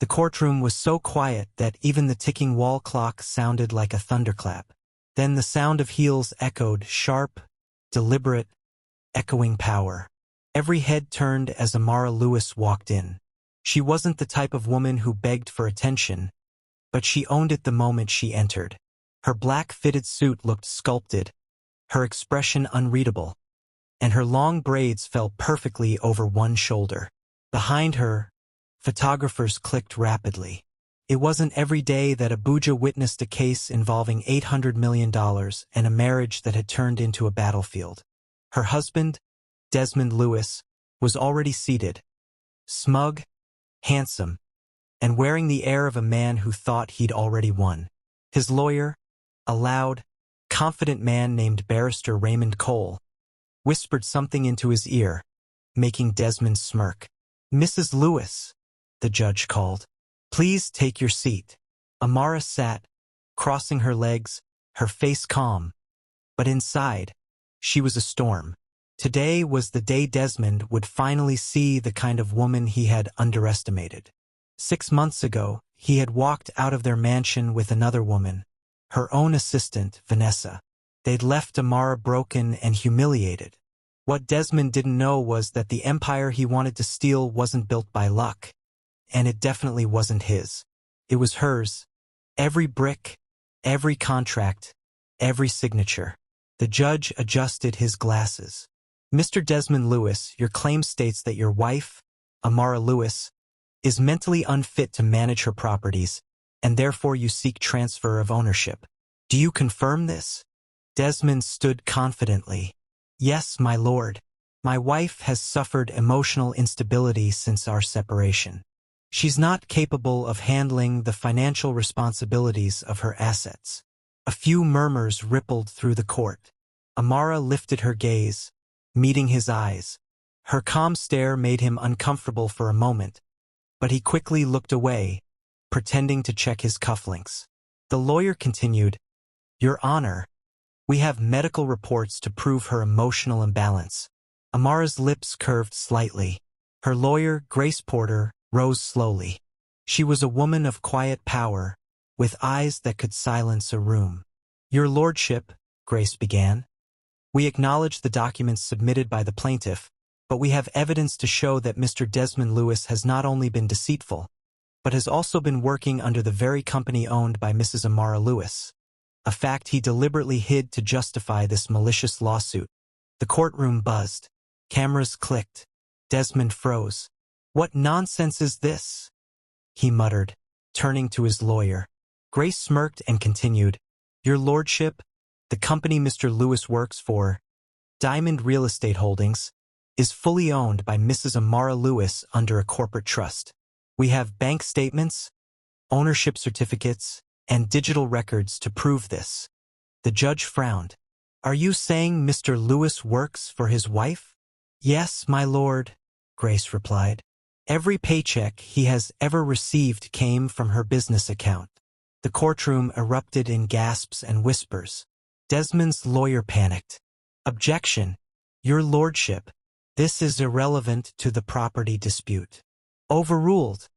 The courtroom was so quiet that even the ticking wall clock sounded like a thunderclap. Then the sound of heels echoed, sharp, deliberate, echoing power. Every head turned as Amara Lewis walked in. She wasn't the type of woman who begged for attention, but she owned it the moment she entered. Her black fitted suit looked sculpted, her expression unreadable, and her long braids fell perfectly over one shoulder. Behind her, photographers clicked rapidly. It wasn't every day that Abuja witnessed a case involving $800 million and a marriage that had turned into a battlefield. Her husband, Desmond Lewis, was already seated, smug, handsome, and wearing the air of a man who thought he'd already won. His lawyer, a loud, confident man named Barrister Raymond Cole, whispered something into his ear, making Desmond smirk. "Mrs. Lewis," the judge called. "Please take your seat." Amara sat, crossing her legs, her face calm, but inside, she was a storm. Today was the day Desmond would finally see the kind of woman he had underestimated. 6 months ago, he had walked out of their mansion with another woman, her own assistant, Vanessa. They'd left Amara broken and humiliated. What Desmond didn't know was that the empire he wanted to steal wasn't built by luck, and it definitely wasn't his. It was hers. Every brick, every contract, every signature. The judge adjusted his glasses. "Mr. Desmond Lewis, your claim states that your wife, Amara Lewis, is mentally unfit to manage her properties, and therefore you seek transfer of ownership. Do you confirm this?" Desmond stood confidently. "Yes, my lord. My wife has suffered emotional instability since our separation. She's not capable of handling the financial responsibilities of her assets." A few murmurs rippled through the court. Amara lifted her gaze, meeting his eyes. Her calm stare made him uncomfortable for a moment, but he quickly looked away, pretending to check his cufflinks. The lawyer continued, "Your Honor, we have medical reports to prove her emotional imbalance." Amara's lips curved slightly. Her lawyer, Grace Porter, rose slowly. She was a woman of quiet power, with eyes that could silence a room. "Your Lordship," Grace began, "we acknowledge the documents submitted by the plaintiff, but we have evidence to show that Mr. Desmond Lewis has not only been deceitful, but has also been working under the very company owned by Mrs. Amara Lewis, a fact he deliberately hid to justify this malicious lawsuit." The courtroom buzzed. Cameras clicked. Desmond froze. "What nonsense is this?" he muttered, turning to his lawyer. Grace smirked and continued, "Your Lordship, the company Mr. Lewis works for, Diamond Real Estate Holdings, is fully owned by Mrs. Amara Lewis under a corporate trust. We have bank statements, ownership certificates, and digital records to prove this." The judge frowned. "Are you saying Mr. Lewis works for his wife?" "Yes, my lord," Grace replied. "Every paycheck he has ever received came from her business account." The courtroom erupted in gasps and whispers. Desmond's lawyer panicked. "Objection, Your Lordship. This is irrelevant to the property dispute." "Overruled,"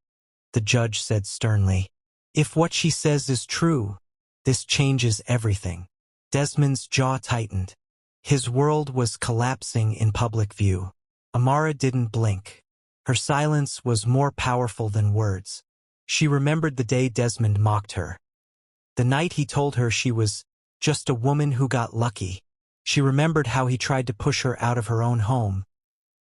the judge said sternly. "If what she says is true, this changes everything." Desmond's jaw tightened. His world was collapsing in public view. Amara didn't blink. Her silence was more powerful than words. She remembered the day Desmond mocked her. The night he told her she was just a woman who got lucky. She remembered how he tried to push her out of her own home,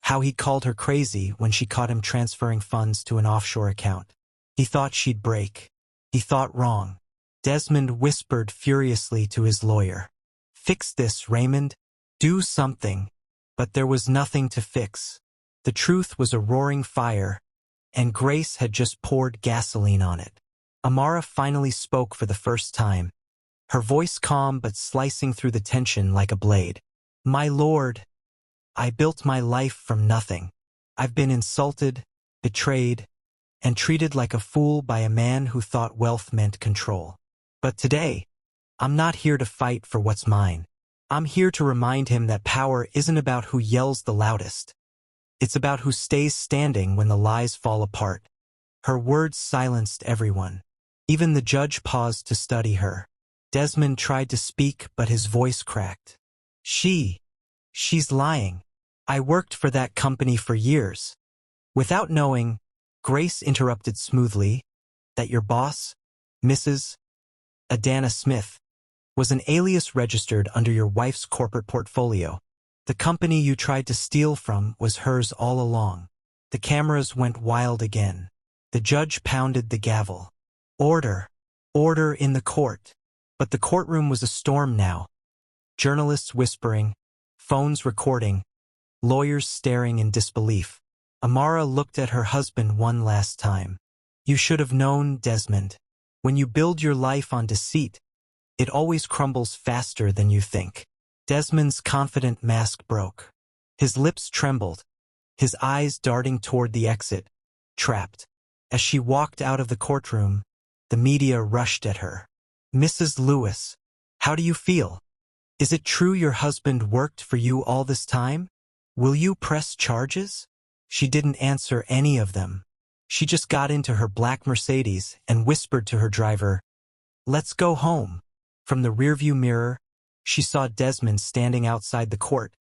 how he called her crazy when she caught him transferring funds to an offshore account. He thought she'd break. He thought wrong. Desmond whispered furiously to his lawyer, "Fix this, Raymond. Do something." But there was nothing to fix. The truth was a roaring fire, and Grace had just poured gasoline on it. Amara finally spoke for the first time, her voice calm but slicing through the tension like a blade. "My lord, I built my life from nothing. I've been insulted, betrayed, and treated like a fool by a man who thought wealth meant control. But today, I'm not here to fight for what's mine. I'm here to remind him that power isn't about who yells the loudest. It's about who stays standing when the lies fall apart." Her words silenced everyone. Even the judge paused to study her. Desmond tried to speak, but his voice cracked. She's lying. I worked for that company for years. Without knowing, Grace interrupted smoothly, that your boss, Mrs. Adana Smith, was an alias registered under your wife's corporate portfolio. The company you tried to steal from was hers all along. The cameras went wild again. The judge pounded the gavel. Order. Order in the court. But the courtroom was a storm now. Journalists whispering, phones recording, lawyers staring in disbelief. Amara looked at her husband one last time. You should have known, Desmond. When you build your life on deceit, it always crumbles faster than you think. Desmond's confident mask broke. His lips trembled, his eyes darting toward the exit. Trapped. As she walked out of the courtroom, the media rushed at her. Mrs. Lewis, how do you feel? Is it true your husband worked for you all this time? Will you press charges? She didn't answer any of them. She just got into her black Mercedes and whispered to her driver, "Let's go home." From the rearview mirror, she saw Desmond standing outside the court,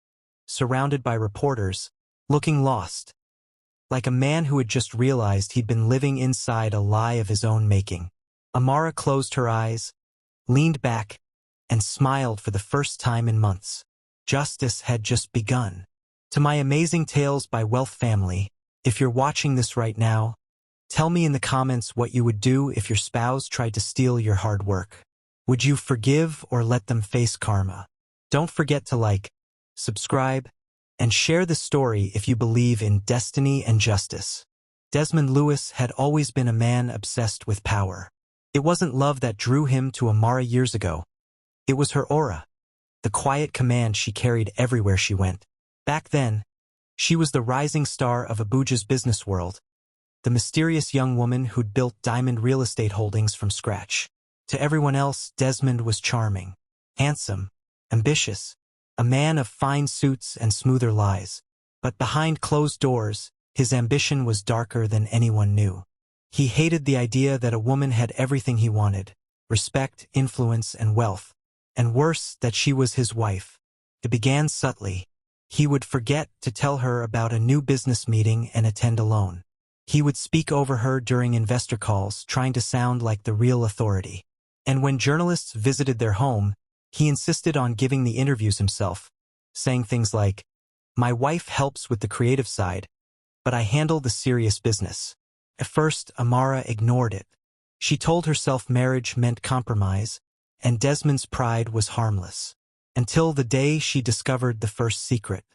surrounded by reporters, looking lost, like a man who had just realized he'd been living inside a lie of his own making. Amara closed her eyes, leaned back, and smiled for the first time in months. Justice had just begun. To my amazing tales by Wealth family, if you're watching this right now, tell me in the comments what you would do if your spouse tried to steal your hard work. Would you forgive or let them face karma? Don't forget to like, subscribe, and share the story if you believe in destiny and justice. Desmond Lewis had always been a man obsessed with power. It wasn't love that drew him to Amara years ago. It was her aura, the quiet command she carried everywhere she went. Back then, she was the rising star of Abuja's business world, the mysterious young woman who'd built diamond real estate holdings from scratch. To everyone else, Desmond was charming, handsome, ambitious, a man of fine suits and smoother lies. But behind closed doors, his ambition was darker than anyone knew. He hated the idea that a woman had everything he wanted: respect, influence, and wealth. And worse, that she was his wife. It began subtly. He would forget to tell her about a new business meeting and attend alone. He would speak over her during investor calls, trying to sound like the real authority. And when journalists visited their home, he insisted on giving the interviews himself, saying things like, "My wife helps with the creative side, but I handle the serious business." At first, Amara ignored it. She told herself marriage meant compromise, and Desmond's pride was harmless. Until the day she discovered the first secret.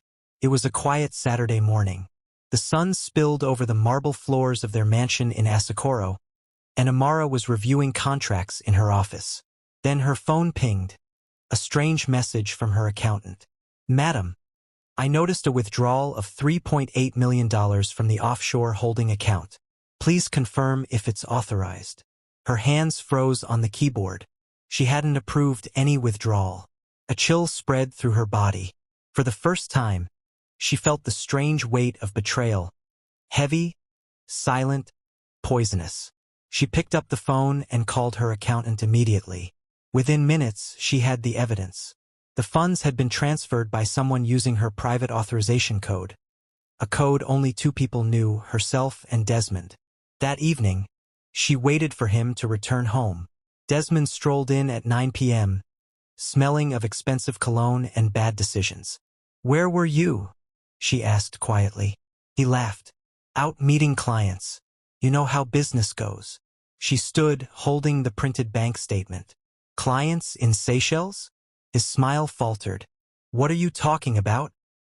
It was a quiet Saturday morning. The sun spilled over the marble floors of their mansion in Asokoro, and Amara was reviewing contracts in her office. Then her phone pinged, a strange message from her accountant. "Madam, I noticed a withdrawal of $3.8 million from the offshore holding account. Please confirm if it's authorized." Her hands froze on the keyboard. She hadn't approved any withdrawal. A chill spread through her body. For the first time, she felt the strange weight of betrayal. Heavy, silent, poisonous. She picked up the phone and called her accountant immediately. Within minutes, she had the evidence. The funds had been transferred by someone using her private authorization code. A code only two people knew, herself and Desmond. That evening, she waited for him to return home. Desmond strolled in at 9 p.m., smelling of expensive cologne and bad decisions. "Where were you?" she asked quietly. He laughed. "Out meeting clients. You know how business goes." She stood, holding the printed bank statement. "Clients in Seychelles?" His smile faltered. "What are you talking about?"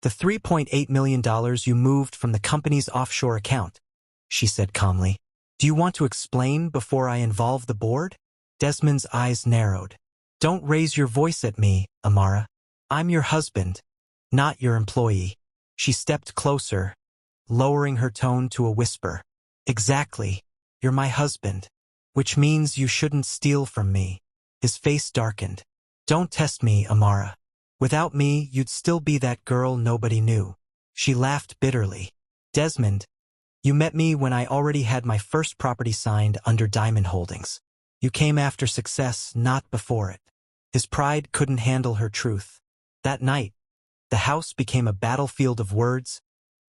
"The $3.8 million you moved from the company's offshore account," she said calmly. "Do you want to explain before I involve the board?" Desmond's eyes narrowed. "Don't raise your voice at me, Amara. I'm your husband, not your employee." She stepped closer, lowering her tone to a whisper. "Exactly. You're my husband, which means you shouldn't steal from me." His face darkened. "Don't test me, Amara. Without me, you'd still be that girl nobody knew." She laughed bitterly. "Desmond, You met me when I already had my first property signed under Diamond Holdings. You came after success, not before it. His pride couldn't handle her truth. That night, the house became a battlefield of words,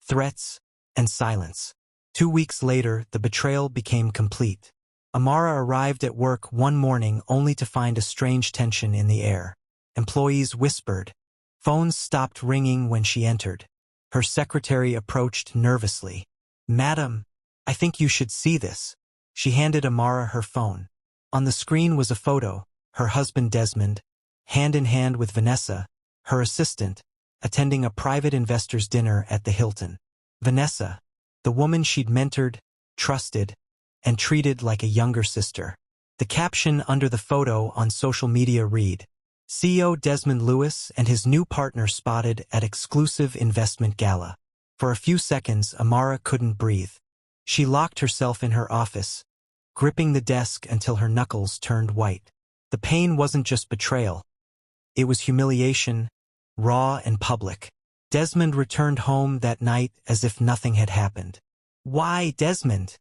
threats, and silence. 2 weeks later, the betrayal became complete. Amara arrived at work one morning only to find a strange tension in the air. Employees whispered. Phones stopped ringing when she entered. Her secretary approached nervously. "Madam, I think you should see this." She handed Amara her phone. On the screen was a photo, her husband Desmond, hand in hand with Vanessa, her assistant, attending a private investors' dinner at the Hilton. Vanessa, the woman she'd mentored, trusted, and treated like a younger sister. The caption under the photo on social media read, CEO Desmond Lewis and his new partner spotted at exclusive investment gala. For a few seconds, Amara couldn't breathe. She locked herself in her office, gripping the desk until her knuckles turned white. The pain wasn't just betrayal. It was humiliation, raw and public. Desmond returned home that night as if nothing had happened. "Why, Desmond?"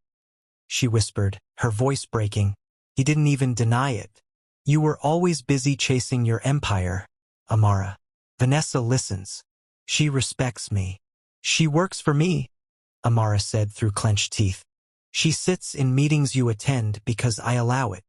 she whispered, her voice breaking. He didn't even deny it. "You were always busy chasing your empire, Amara. Vanessa listens. She respects me. She works for me," Amara said through clenched teeth. "She sits in meetings you attend because I allow it.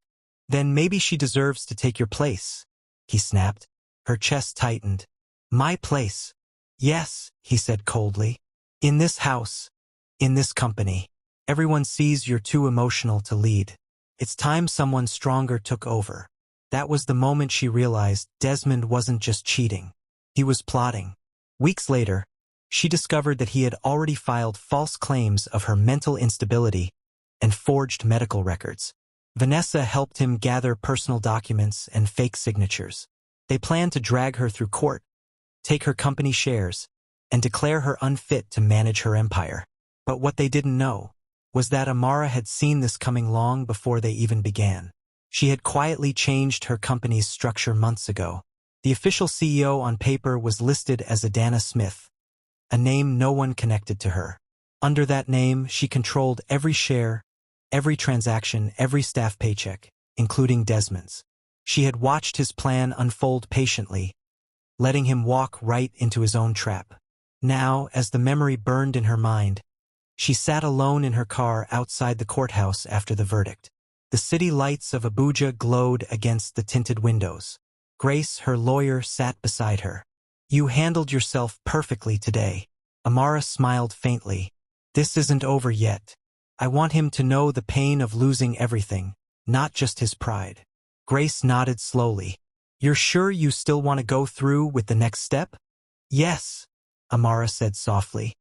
Then maybe she deserves to take your place," he snapped. Her chest tightened. "My place?" "Yes," he said coldly. "In this house, in this company. Everyone sees you're too emotional to lead. It's time someone stronger took over." That was the moment she realized Desmond wasn't just cheating. He was plotting. Weeks later, she discovered that he had already filed false claims of her mental instability and forged medical records. Vanessa helped him gather personal documents and fake signatures. They planned to drag her through court, take her company shares, and declare her unfit to manage her empire. But what they didn't know was that Amara had seen this coming long before they even began. She had quietly changed her company's structure months ago. The official CEO on paper was listed as Adana Smith, a name no one connected to her. Under that name, she controlled every share, every transaction, every staff paycheck, including Desmond's. She had watched his plan unfold patiently, letting him walk right into his own trap. Now, as the memory burned in her mind, she sat alone in her car outside the courthouse after the verdict. The city lights of Abuja glowed against the tinted windows. Grace, her lawyer, sat beside her. "You handled yourself perfectly today." Amara smiled faintly. "This isn't over yet. I want him to know the pain of losing everything, not just his pride." Grace nodded slowly. "You're sure you still want to go through with the next step?" "Yes," Amara said softly.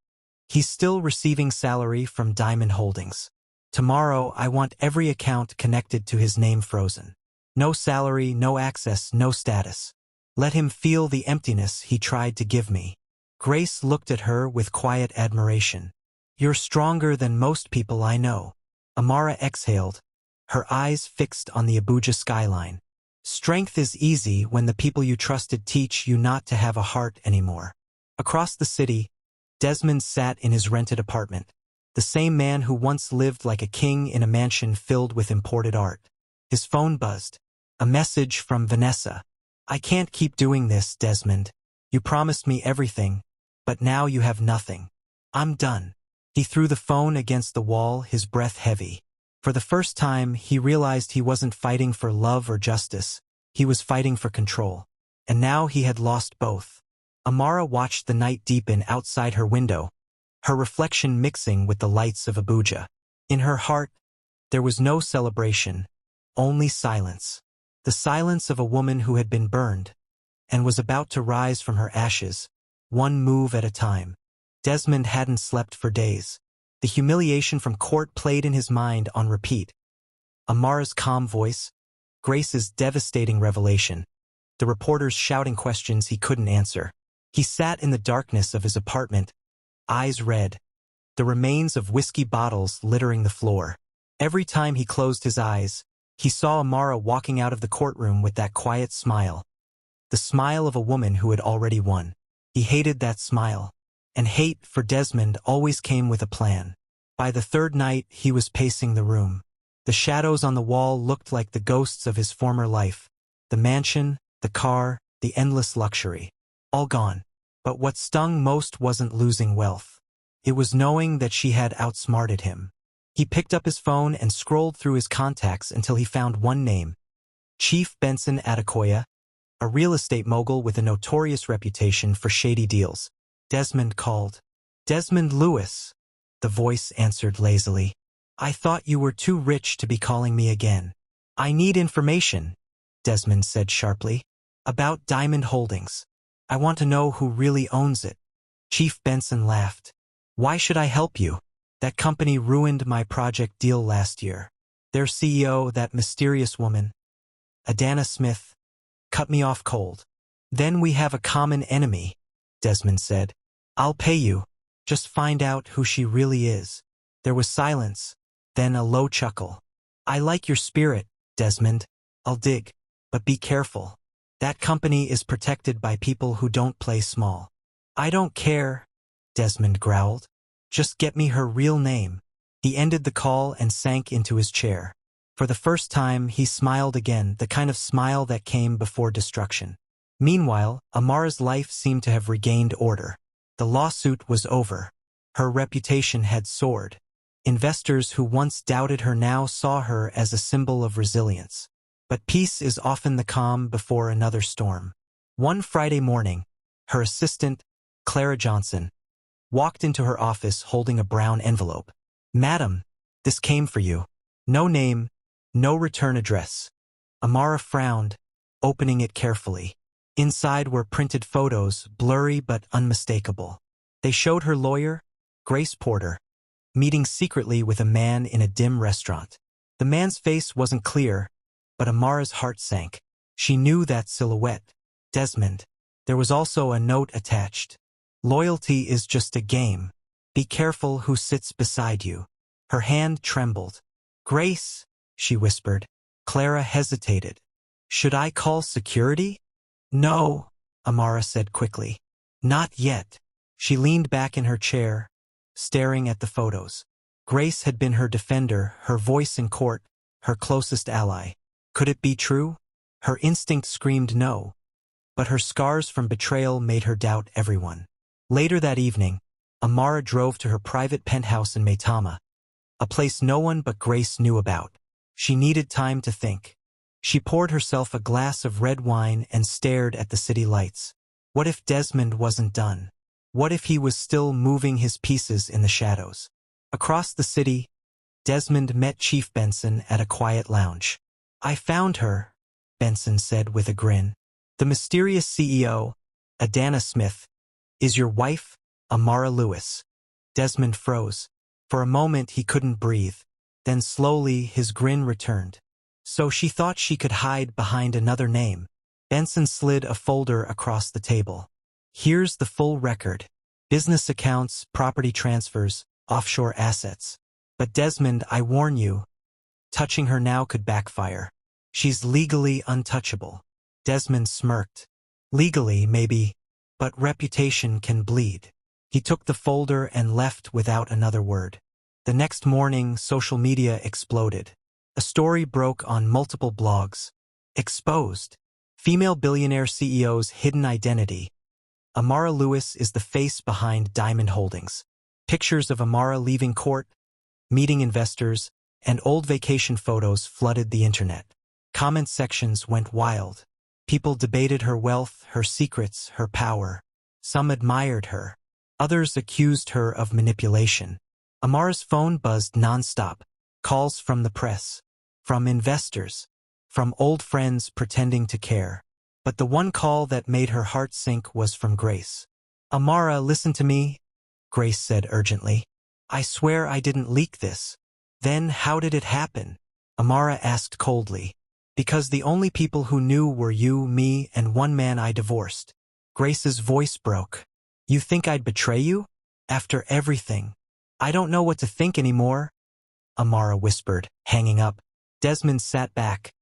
"He's still receiving salary from Diamond Holdings. Tomorrow, I want every account connected to his name frozen. No salary, no access, no status. Let him feel the emptiness he tried to give me." Grace looked at her with quiet admiration. "You're stronger than most people I know." Amara exhaled, her eyes fixed on the Abuja skyline. "Strength is easy when the people you trusted teach you not to have a heart anymore." Across the city, Desmond sat in his rented apartment. The same man who once lived like a king in a mansion filled with imported art. His phone buzzed. A message from Vanessa. "I can't keep doing this, Desmond. You promised me everything, but now you have nothing. I'm done." He threw the phone against the wall, his breath heavy. For the first time, he realized he wasn't fighting for love or justice. He was fighting for control. And now he had lost both. Amara watched the night deepen outside her window, her reflection mixing with the lights of Abuja. In her heart, there was no celebration, only silence. The silence of a woman who had been burned and was about to rise from her ashes, one move at a time. Desmond hadn't slept for days. The humiliation from court played in his mind on repeat. Amara's calm voice, Grace's devastating revelation, the reporters shouting questions he couldn't answer. He sat in the darkness of his apartment, eyes red, the remains of whiskey bottles littering the floor. Every time he closed his eyes, he saw Amara walking out of the courtroom with that quiet smile. The smile of a woman who had already won. He hated that smile. And hate for Desmond always came with a plan. By the third night, he was pacing the room. The shadows on the wall looked like the ghosts of his former life. The mansion, the car, the endless luxury. All gone. But what stung most wasn't losing wealth. It was knowing that she had outsmarted him. He picked up his phone and scrolled through his contacts until he found one name. Chief Benson Adekoya, a real estate mogul with a notorious reputation for shady deals. Desmond called. Desmond Lewis, the voice answered lazily. I thought you were too rich to be calling me again. I need information, Desmond said sharply. About Diamond Holdings. I want to know who really owns it. Chief Benson laughed. Why should I help you? That company ruined my project deal last year. Their CEO, that mysterious woman, Adana Smith, cut me off cold. Then we have a common enemy, Desmond said. I'll pay you. Just find out who she really is. There was silence, then a low chuckle. I like your spirit, Desmond. I'll dig. But be careful. That company is protected by people who don't play small. I don't care, Desmond growled. Just get me her real name. He ended the call and sank into his chair. For the first time, he smiled again, the kind of smile that came before destruction. Meanwhile, Amara's life seemed to have regained order. The lawsuit was over. Her reputation had soared. Investors who once doubted her now saw her as a symbol of resilience. But peace is often the calm before another storm. One Friday morning, her assistant, Clara Johnson, walked into her office holding a brown envelope. Madam, this came for you. No name, no return address. Amara frowned, opening it carefully. Inside were printed photos, blurry but unmistakable. They showed her lawyer, Grace Porter, meeting secretly with a man in a dim restaurant. The man's face wasn't clear, but Amara's heart sank. She knew that silhouette. Desmond. There was also a note attached. Loyalty is just a game. Be careful who sits beside you. Her hand trembled. Grace, she whispered. Clara hesitated. Should I call security? No, Amara said quickly. Not yet. She leaned back in her chair, staring at the photos. Grace had been her defender, her voice in court, her closest ally. Could it be true? Her instinct screamed no, but her scars from betrayal made her doubt everyone. Later that evening, Amara drove to her private penthouse in Maitama, a place no one but Grace knew about. She needed time to think. She poured herself a glass of red wine and stared at the city lights. What if Desmond wasn't done? What if he was still moving his pieces in the shadows? Across the city, Desmond met Chief Benson at a quiet lounge. I found her, Benson said with a grin. The mysterious CEO, Adana Smith, is your wife, Amara Lewis. Desmond froze. For a moment he couldn't breathe. Then slowly his grin returned. So she thought she could hide behind another name. Benson slid a folder across the table. Here's the full record. Business accounts, property transfers, offshore assets. But Desmond, I warn you, touching her now could backfire. She's legally untouchable. Desmond smirked. Legally, maybe, but reputation can bleed. He took the folder and left without another word. The next morning, social media exploded. A story broke on multiple blogs. Exposed. Female billionaire CEO's hidden identity. Amara Lewis is the face behind Diamond Holdings. Pictures of Amara leaving court, meeting investors, and old vacation photos flooded the internet. Comment sections went wild. People debated her wealth, her secrets, her power. Some admired her. Others accused her of manipulation. Amara's phone buzzed nonstop. Calls from the press, from investors, from old friends pretending to care. But the one call that made her heart sink was from Grace. Amara, listen to me, Grace said urgently. I swear I didn't leak this. Then how did it happen? Amara asked coldly. Because the only people who knew were you, me, and one man I divorced. Grace's voice broke. You think I'd betray you? After everything. I don't know what to think anymore, Amara whispered, hanging up. Desmond sat back,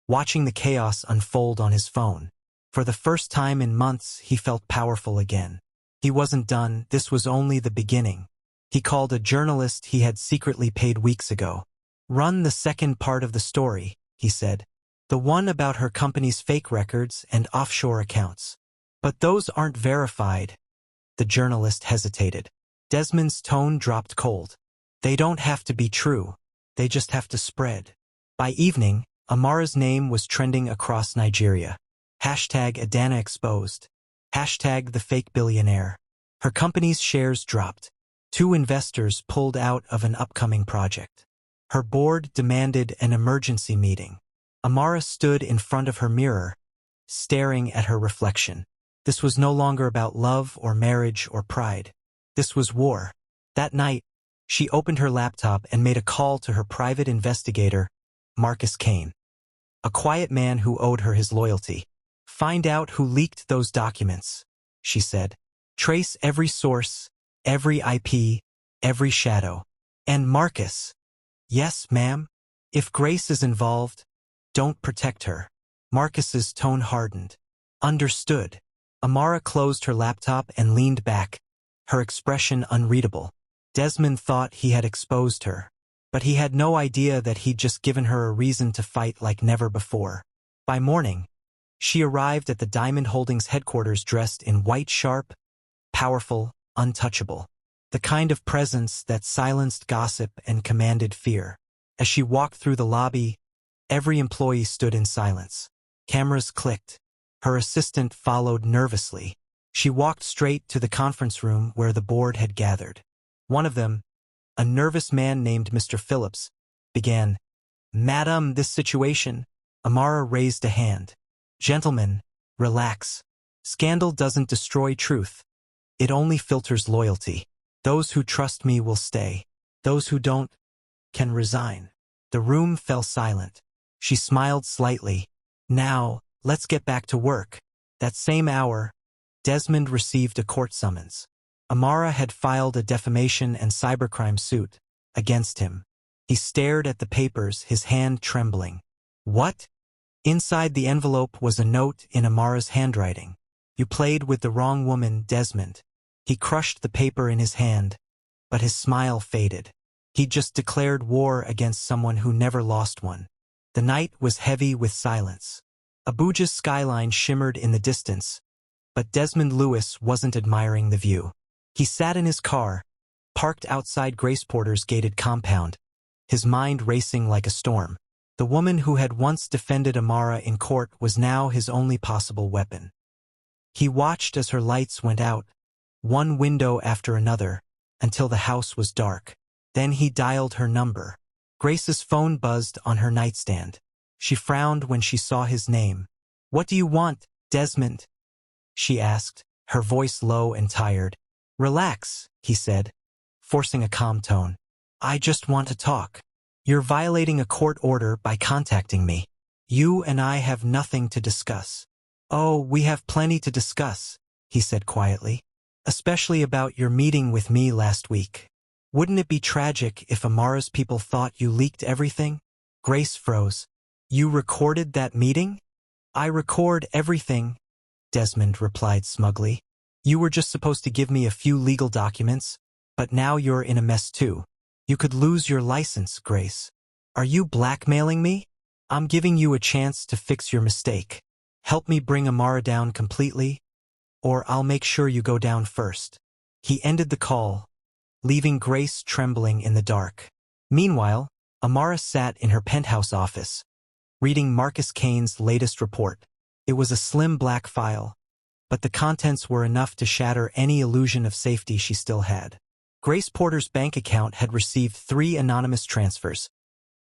watching the chaos unfold on his phone. For the first time in months, he felt powerful again. He wasn't done, this was only the beginning. He called a journalist he had secretly paid weeks ago. "Run the second part of the story," he said. "The one about her company's fake records and offshore accounts." "But those aren't verified." The journalist hesitated. Desmond's tone dropped cold. "They don't have to be true. They just have to spread." By evening, Amara's name was trending across Nigeria. #Adana exposed. #the fake billionaire. Her company's shares dropped. 2 investors pulled out of an upcoming project. Her board demanded an emergency meeting. Amara stood in front of her mirror, staring at her reflection. This was no longer about love or marriage or pride. This was war. That night, she opened her laptop and made a call to her private investigator, Marcus Kane, a quiet man who owed her his loyalty. "Find out who leaked those documents," she said. "Trace every source, every IP, every shadow. And Marcus." "Yes, ma'am." "If Grace is involved, don't protect her." Marcus's tone hardened. "Understood." Amara closed her laptop and leaned back, her expression unreadable. Desmond thought he had exposed her, but he had no idea that he'd just given her a reason to fight like never before. By morning, she arrived at the Diamond Holdings headquarters dressed in white, sharp, powerful, untouchable. The kind of presence that silenced gossip and commanded fear. As she walked through the lobby, every employee stood in silence. Cameras clicked. Her assistant followed nervously. She walked straight to the conference room where the board had gathered. One of them, a nervous man named Mr. Phillips, began, "Madam, this situation." Amara raised a hand. "Gentlemen, relax. Scandal doesn't destroy truth. It only filters loyalty. Those who trust me will stay. Those who don't can resign." The room fell silent. She smiled slightly. "Now, let's get back to work." That same hour, Desmond received a court summons. Amara had filed a defamation and cybercrime suit against him. He stared at the papers, his hand trembling. "What?" Inside the envelope was a note in Amara's handwriting. "You played with the wrong woman, Desmond." He crushed the paper in his hand, but his smile faded. He'd just declared war against someone who never lost one. The night was heavy with silence. Abuja's skyline shimmered in the distance, but Desmond Lewis wasn't admiring the view. He sat in his car, parked outside Grace Porter's gated compound, his mind racing like a storm. The woman who had once defended Amara in court was now his only possible weapon. He watched as her lights went out, one window after another, until the house was dark. Then he dialed her number. Grace's phone buzzed on her nightstand. She frowned when she saw his name. "What do you want, Desmond?" she asked, her voice low and tired. "Relax," he said, forcing a calm tone. "I just want to talk. You're violating a court order by contacting me. You and I have nothing to discuss." "Oh, we have plenty to discuss," he said quietly. "Especially about your meeting with me last week. Wouldn't it be tragic if Amara's people thought you leaked everything?" Grace froze. "You recorded that meeting?" "I record everything," Desmond replied smugly. "You were just supposed to give me a few legal documents, but now you're in a mess too. You could lose your license, Grace. Are you blackmailing me? I'm giving you a chance to fix your mistake. Help me bring Amara down completely, or I'll make sure you go down first." He ended the call, leaving Grace trembling in the dark. Meanwhile, Amara sat in her penthouse office, reading Marcus Kane's latest report. It was a slim black file, but the contents were enough to shatter any illusion of safety she still had. Grace Porter's bank account had received 3 anonymous transfers,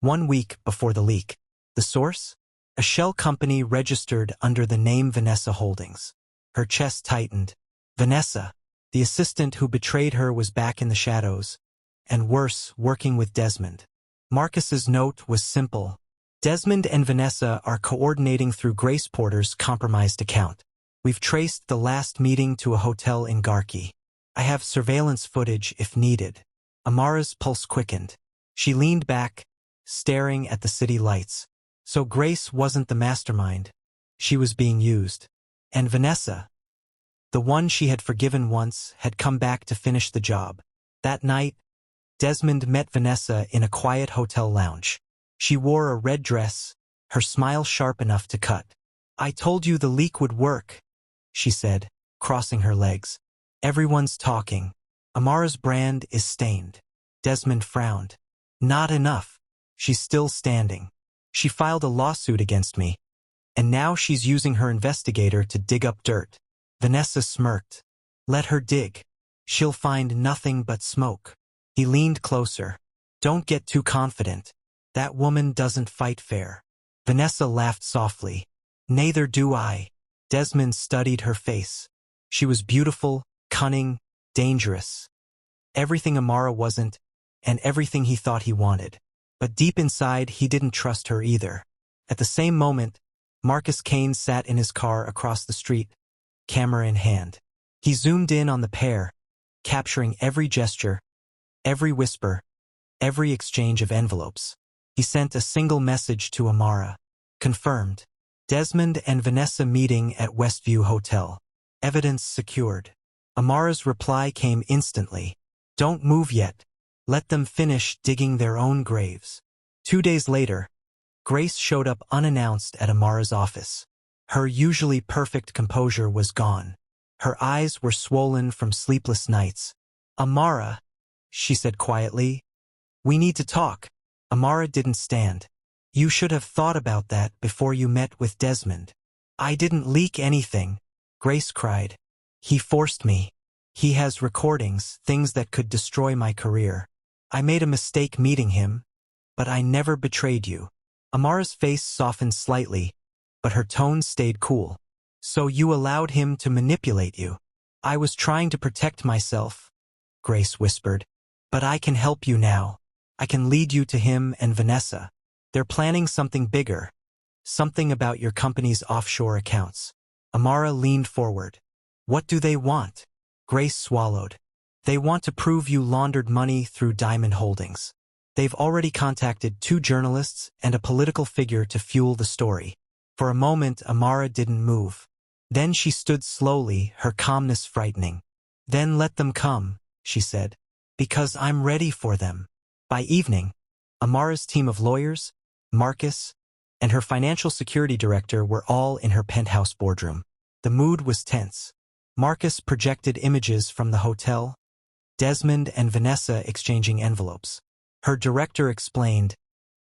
1 week before the leak. The source? A shell company registered under the name Vanessa Holdings. Her chest tightened. Vanessa, the assistant who betrayed her, was back in the shadows, and worse, working with Desmond. Marcus's note was simple. "Desmond and Vanessa are coordinating through Grace Porter's compromised account. We've traced the last meeting to a hotel in Garki. I have surveillance footage if needed." Amara's pulse quickened. She leaned back, staring at the city lights. So Grace wasn't the mastermind. She was being used. And Vanessa, the one she had forgiven once, had come back to finish the job. That night, Desmond met Vanessa in a quiet hotel lounge. She wore a red dress, her smile sharp enough to cut. "I told you the leak would work," she said, crossing her legs. "Everyone's talking. Amara's brand is stained." Desmond frowned. "Not enough. She's still standing. She filed a lawsuit against me, and now she's using her investigator to dig up dirt." Vanessa smirked. "Let her dig. She'll find nothing but smoke." He leaned closer. "Don't get too confident. That woman doesn't fight fair." Vanessa laughed softly. "Neither do I." Desmond studied her face. She was beautiful, cunning, dangerous. Everything Amara wasn't, and everything he thought he wanted. But deep inside, he didn't trust her either. At the same moment, Marcus Kane sat in his car across the street, camera in hand. He zoomed in on the pair, capturing every gesture, every whisper, every exchange of envelopes. He sent a single message to Amara. Confirmed. Desmond and Vanessa meeting at Westview Hotel. Evidence secured. Amara's reply came instantly. "Don't move yet. Let them finish digging their own graves." 2 days later, Grace showed up unannounced at Amara's office. Her usually perfect composure was gone. Her eyes were swollen from sleepless nights. "Amara," she said quietly, "we need to talk." Amara didn't stand. "You should have thought about that before you met with Desmond." "I didn't leak anything," Grace cried. "He forced me. He has recordings, things that could destroy my career. I made a mistake meeting him, but I never betrayed you." Amara's face softened slightly, but her tone stayed cool. "So you allowed him to manipulate you?" "I was trying to protect myself," Grace whispered. "But I can help you now. I can lead you to him and Vanessa. They're planning something bigger, something about your company's offshore accounts." Amara leaned forward. "What do they want?" Grace swallowed. "They want to prove you laundered money through Diamond Holdings. They've already contacted 2 journalists and a political figure to fuel the story." For a moment, Amara didn't move. Then she stood slowly, her calmness frightening. "Then let them come," she said, "because I'm ready for them." By evening, Amara's team of lawyers, Marcus, and her financial security director were all in her penthouse boardroom. The mood was tense. Marcus projected images from the hotel, Desmond and Vanessa exchanging envelopes. Her director explained,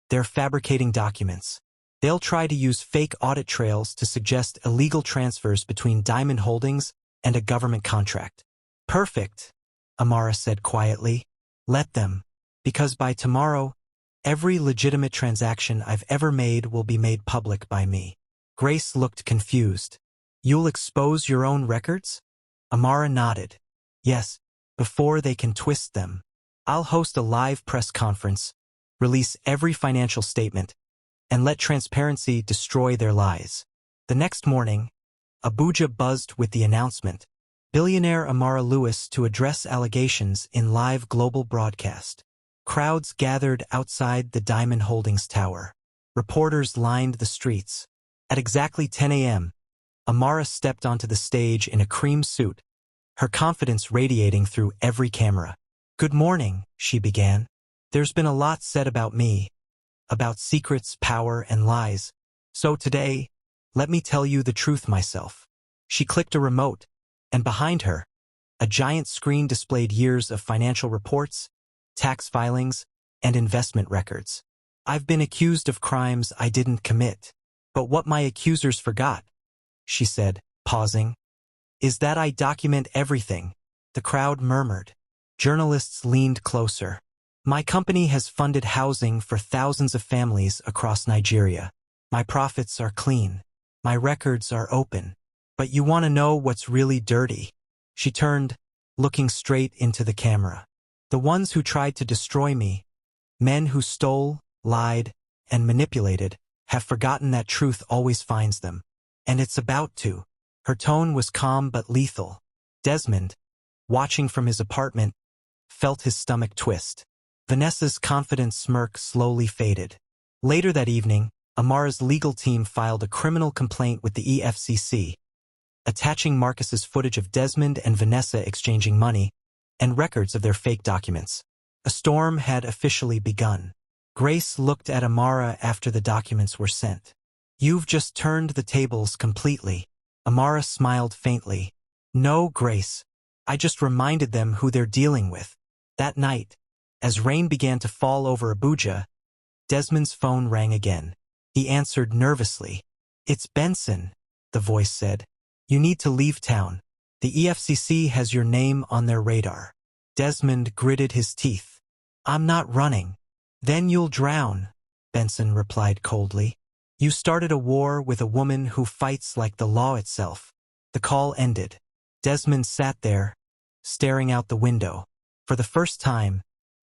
"They're fabricating documents. They'll try to use fake audit trails to suggest illegal transfers between Diamond Holdings and a government contract." "Perfect," Amara said quietly. "Let them. Because by tomorrow, every legitimate transaction I've ever made will be made public by me." Grace looked confused. "You'll expose your own records?" Amara nodded. "Yes, before they can twist them. I'll host a live press conference, release every financial statement, and let transparency destroy their lies." The next morning, Abuja buzzed with the announcement. Billionaire Amara Lewis to address allegations in live global broadcast. Crowds gathered outside the Diamond Holdings Tower. Reporters lined the streets. At exactly 10 a.m., Amara stepped onto the stage in a cream suit, her confidence radiating through every camera. "Good morning," she began. "There's been a lot said about me, about secrets, power, and lies. So today, let me tell you the truth myself." She clicked a remote, and behind her, a giant screen displayed years of financial reports, tax filings, and investment records. "I've been accused of crimes I didn't commit. But what my accusers forgot," she said, pausing, "is that I document everything." The crowd murmured. Journalists leaned closer. "My company has funded housing for thousands of families across Nigeria. My profits are clean. My records are open. But you want to know what's really dirty?" She turned, looking straight into the camera. "The ones who tried to destroy me, men who stole, lied, and manipulated, have forgotten that truth always finds them. And it's about to." Her tone was calm but lethal. Desmond, watching from his apartment, felt his stomach twist. Vanessa's confident smirk slowly faded. Later that evening, Amara's legal team filed a criminal complaint with the EFCC, attaching Marcus's footage of Desmond and Vanessa exchanging money, and records of their fake documents. A storm had officially begun. Grace looked at Amara after the documents were sent. "You've just turned the tables completely." Amara smiled faintly. "No, Grace. I just reminded them who they're dealing with." That night, as rain began to fall over Abuja, Desmond's phone rang again. He answered nervously. "It's Benson," the voice said. "You need to leave town. The EFCC has your name on their radar." Desmond gritted his teeth. "I'm not running." "Then you'll drown," Benson replied coldly. "You started a war with a woman who fights like the law itself." The call ended. Desmond sat there, staring out the window. For the first time,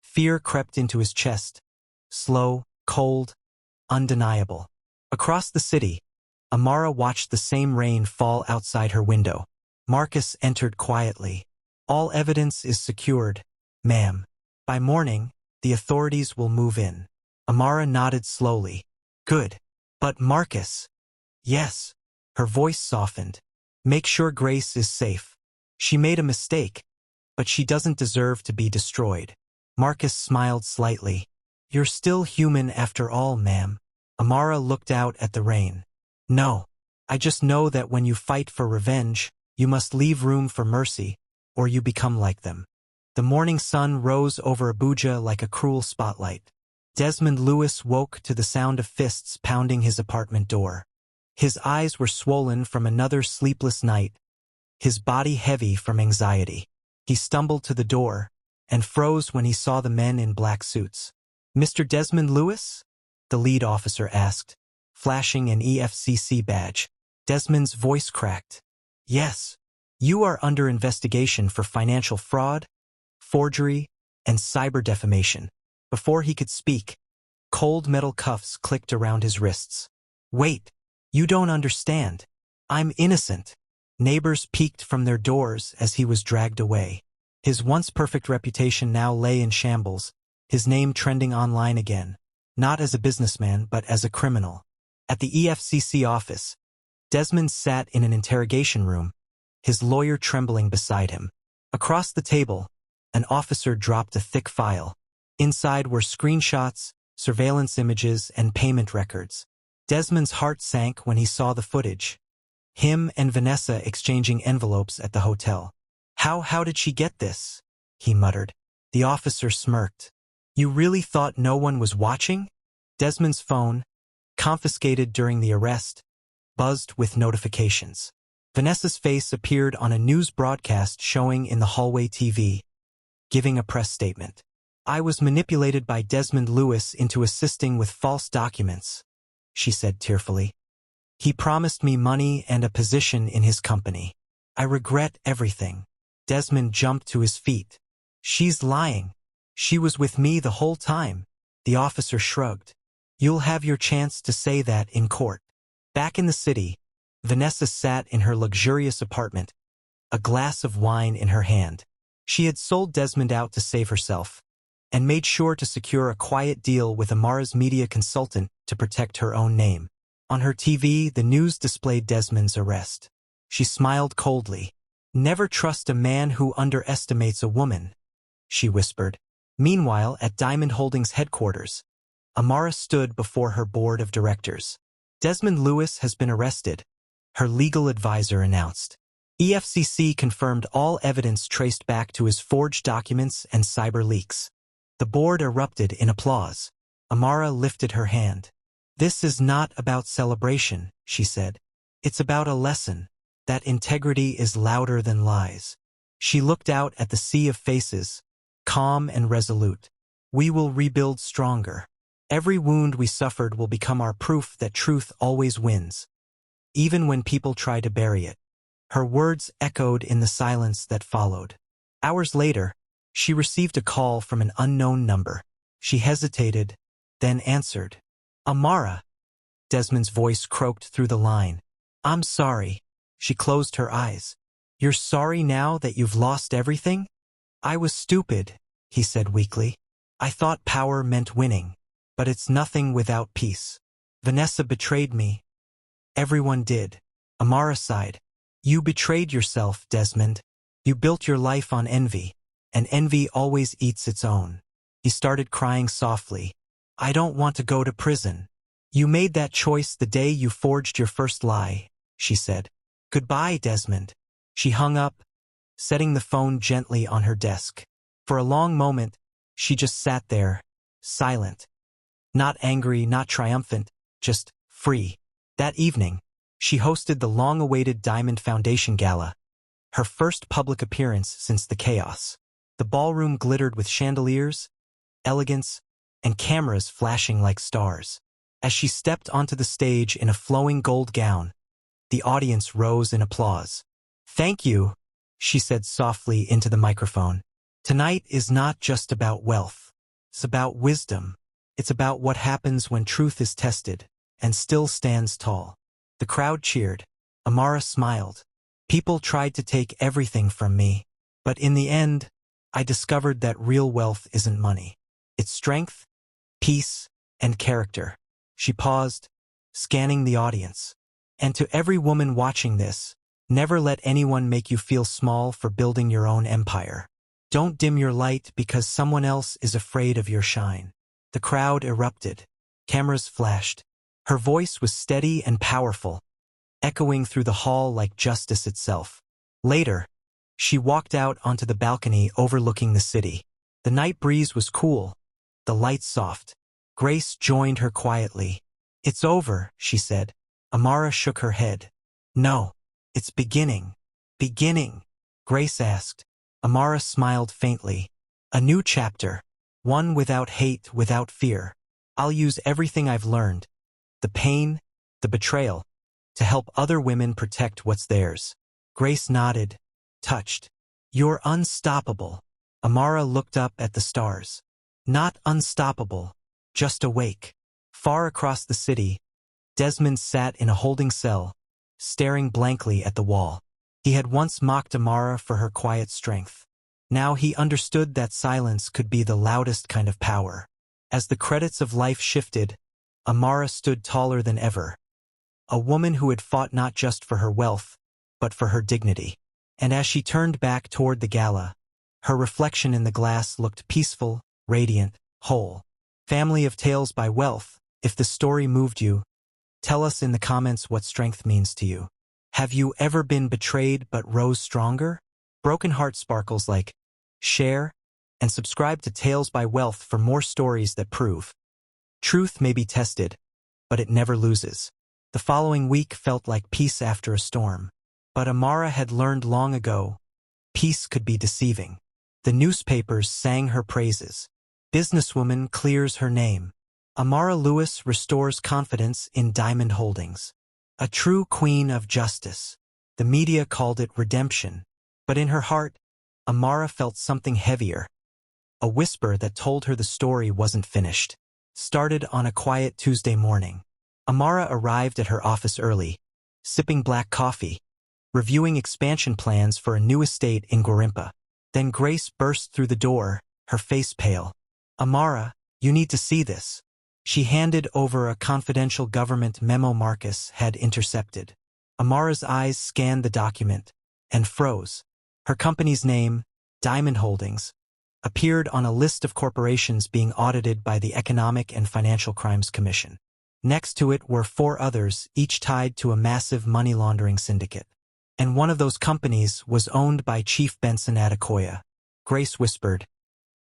fear crept into his chest. Slow, cold, undeniable. Across the city, Amara watched the same rain fall outside her window. Marcus entered quietly. "All evidence is secured, ma'am. By morning, the authorities will move in." Amara nodded slowly. "Good. But Marcus." "Yes." Her voice softened. "Make sure Grace is safe. She made a mistake, but she doesn't deserve to be destroyed." Marcus smiled slightly. "You're still human after all, ma'am." Amara looked out at the rain. "No. I just know that when you fight for revenge, you must leave room for mercy, or you become like them." The morning sun rose over Abuja like a cruel spotlight. Desmond Lewis woke to the sound of fists pounding his apartment door. His eyes were swollen from another sleepless night, his body heavy from anxiety. He stumbled to the door and froze when he saw the men in black suits. "Mr. Desmond Lewis?" the lead officer asked, flashing an EFCC badge. Desmond's voice cracked. "Yes. You are under investigation for financial fraud, forgery, and cyber defamation." Before he could speak, cold metal cuffs clicked around his wrists. "Wait. You don't understand. I'm innocent." Neighbors peeked from their doors as he was dragged away. His once perfect reputation now lay in shambles, his name trending online again, not as a businessman but as a criminal. At the EFCC office, Desmond sat in an interrogation room, his lawyer trembling beside him. Across the table, an officer dropped a thick file. Inside were screenshots, surveillance images, and payment records. Desmond's heart sank when he saw the footage. Him and Vanessa exchanging envelopes at the hotel. How did she get this?" he muttered. The officer smirked. "You really thought no one was watching?" Desmond's phone, confiscated during the arrest, buzzed with notifications. Vanessa's face appeared on a news broadcast showing in the hallway TV, giving a press statement. "I was manipulated by Desmond Lewis into assisting with false documents," she said tearfully. "He promised me money and a position in his company. I regret everything." Desmond jumped to his feet. "She's lying. She was with me the whole time." The officer shrugged. "You'll have your chance to say that in court." Back in the city, Vanessa sat in her luxurious apartment, a glass of wine in her hand. She had sold Desmond out to save herself, and made sure to secure a quiet deal with Amara's media consultant to protect her own name. On her TV, the news displayed Desmond's arrest. She smiled coldly. "Never trust a man who underestimates a woman," she whispered. Meanwhile, at Diamond Holdings headquarters, Amara stood before her board of directors. "Desmond Lewis has been arrested," her legal advisor announced. EFCC confirmed all evidence traced back to his forged documents and cyber leaks. The board erupted in applause. Amara lifted her hand. "This is not about celebration," she said. "It's about a lesson, that integrity is louder than lies." She looked out at the sea of faces, calm and resolute. "We will rebuild stronger. Every wound we suffered will become our proof that truth always wins, even when people try to bury it." Her words echoed in the silence that followed. Hours later, she received a call from an unknown number. She hesitated, then answered. "Amara." Desmond's voice croaked through the line. "I'm sorry." She closed her eyes. "You're sorry now that you've lost everything?" "I was stupid," he said weakly. "I thought power meant winning, but it's nothing without peace. Vanessa betrayed me. Everyone did." Amara sighed. "You betrayed yourself, Desmond. You built your life on envy, and envy always eats its own. He started crying softly. I don't want to go to prison. You made that choice the day you forged your first lie, she said. Goodbye, Desmond. She hung up, setting the phone gently on her desk. For a long moment, she just sat there, silent. Not angry, not triumphant, just free. That evening, she hosted the long-awaited Diamond Foundation Gala, her first public appearance since the chaos. The ballroom glittered with chandeliers, elegance, and cameras flashing like stars. As she stepped onto the stage in a flowing gold gown, the audience rose in applause. Thank you, she said softly into the microphone. Tonight is not just about wealth. It's about wisdom. It's about what happens when truth is tested and still stands tall. The crowd cheered. Amara smiled. People tried to take everything from me, but in the end, I discovered that real wealth isn't money. It's strength, peace, and character. She paused, scanning the audience. And to every woman watching this, never let anyone make you feel small for building your own empire. Don't dim your light because someone else is afraid of your shine. The crowd erupted. Cameras flashed. Her voice was steady and powerful, echoing through the hall like justice itself. Later, she walked out onto the balcony overlooking the city. The night breeze was cool, the lights soft. Grace joined her quietly. It's over, she said. Amara shook her head. No, it's beginning. Beginning, Grace asked. Amara smiled faintly. A new chapter. One without hate, without fear. I'll use everything I've learned, the pain, the betrayal, to help other women protect what's theirs. Grace nodded, touched. You're unstoppable. Amara looked up at the stars. Not unstoppable, just awake. Far across the city, Desmond sat in a holding cell, staring blankly at the wall. He had once mocked Amara for her quiet strength. Now he understood that silence could be the loudest kind of power. As the credits of life shifted, Amara stood taller than ever. A woman who had fought not just for her wealth, but for her dignity. And as she turned back toward the gala, her reflection in the glass looked peaceful, radiant, whole. Family of Tales by Wealth, if the story moved you, tell us in the comments what strength means to you. Have you ever been betrayed but rose stronger? Broken heart sparkles like. Share and subscribe to Tales by Wealth for more stories that prove truth may be tested, but it never loses. The following week felt like peace after a storm. But Amara had learned long ago, peace could be deceiving. The newspapers sang her praises. Businesswoman clears her name. Amara Lewis restores confidence in Diamond Holdings. A true queen of justice. The media called it redemption. But in her heart, Amara felt something heavier. A whisper that told her the story wasn't finished. Started on a quiet Tuesday morning. Amara arrived at her office early, sipping black coffee, reviewing expansion plans for a new estate in Guarimpa. Then Grace burst through the door, her face pale. Amara, you need to see this. She handed over a confidential government memo Marcus had intercepted. Amara's eyes scanned the document and froze. Her company's name, Diamond Holdings, appeared on a list of corporations being audited by the Economic and Financial Crimes Commission. Next to it were 4 others, each tied to a massive money laundering syndicate. And one of those companies was owned by Chief Benson Adekoya. Grace whispered,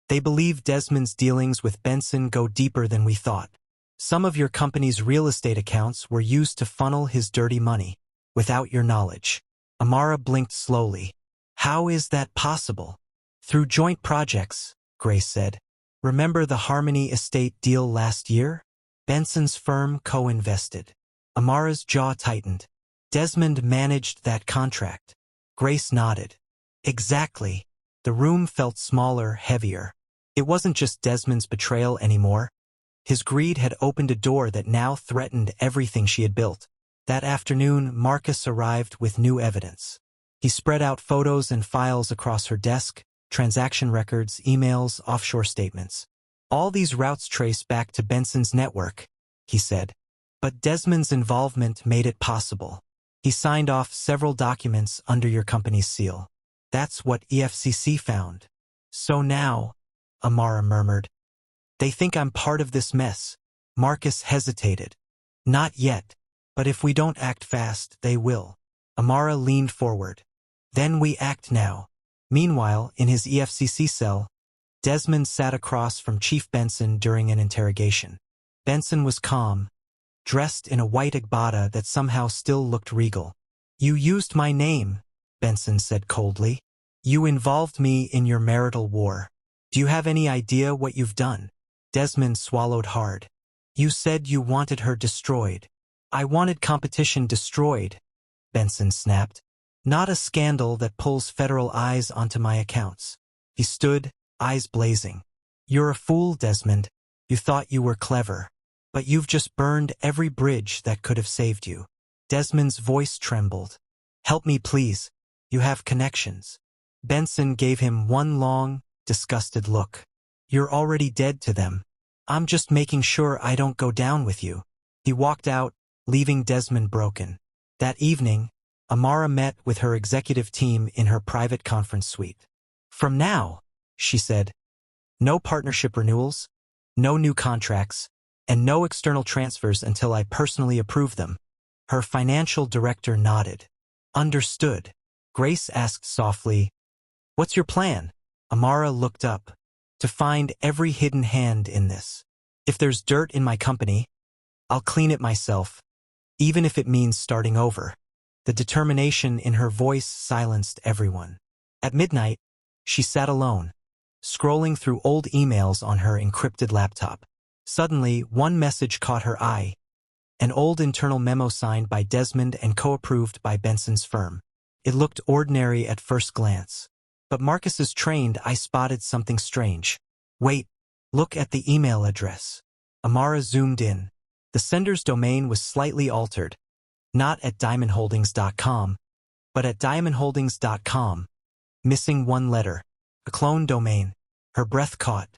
They believe Desmond's dealings with Benson go deeper than we thought. Some of your company's real estate accounts were used to funnel his dirty money, without your knowledge. Amara blinked slowly. How is that possible? Through joint projects, Grace said. Remember the Harmony Estate deal last year? Benson's firm co-invested. Amara's jaw tightened. Desmond managed that contract. Grace nodded. Exactly. The room felt smaller, heavier. It wasn't just Desmond's betrayal anymore. His greed had opened a door that now threatened everything she had built. That afternoon, Marcus arrived with new evidence. He spread out photos and files across her desk, transaction records, emails, offshore statements. All these routes trace back to Benson's network, he said. But Desmond's involvement made it possible. He signed off several documents under your company's seal. That's what EFCC found. So now, Amara murmured, they think I'm part of this mess. Marcus hesitated. Not yet, but if we don't act fast, they will. Amara leaned forward. Then we act now. Meanwhile, in his EFCC cell, Desmond sat across from Chief Benson during an interrogation. Benson was calm, dressed in a white agbada that somehow still looked regal. You used my name, Benson said coldly. You involved me in your marital war. Do you have any idea what you've done? Desmond swallowed hard. You said you wanted her destroyed. I wanted competition destroyed, Benson snapped. Not a scandal that pulls federal eyes onto my accounts. He stood, eyes blazing. You're a fool, Desmond. You thought you were clever. But you've just burned every bridge that could have saved you. Desmond's voice trembled. Help me, please. You have connections. Benson gave him one long, disgusted look. You're already dead to them. I'm just making sure I don't go down with you. He walked out, leaving Desmond broken. That evening, Amara met with her executive team in her private conference suite. From now, she said, no partnership renewals, no new contracts, and no external transfers until I personally approve them. Her financial director nodded. Understood. Grace asked softly, what's your plan? Amara looked up. To find every hidden hand in this. If there's dirt in my company, I'll clean it myself, even if it means starting over. The determination in her voice silenced everyone. At midnight, she sat alone, scrolling through old emails on her encrypted laptop. Suddenly, one message caught her eye. An old internal memo signed by Desmond and co-approved by Benson's firm. It looked ordinary at first glance. But Marcus's trained eye spotted something strange. Wait, look at the email address. Amara zoomed in. The sender's domain was slightly altered. Not at diamondholdings.com, but at diamondholdings.com. Missing one letter. A clone domain. Her breath caught.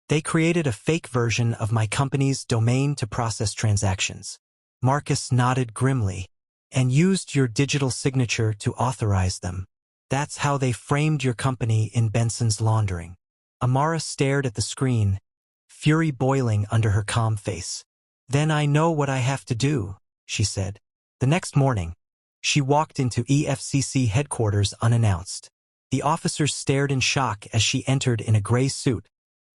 They created a fake version of my company's domain to process transactions. Marcus nodded grimly. And used your digital signature to authorize them. That's how they framed your company in Benson's laundering. Amara stared at the screen, fury boiling under her calm face. Then I know what I have to do, she said. The next morning, she walked into EFCC headquarters unannounced. The officers stared in shock as she entered in a gray suit,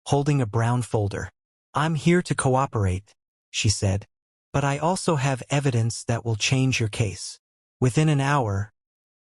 holding a brown folder. I'm here to cooperate, she said. But I also have evidence that will change your case. Within an hour,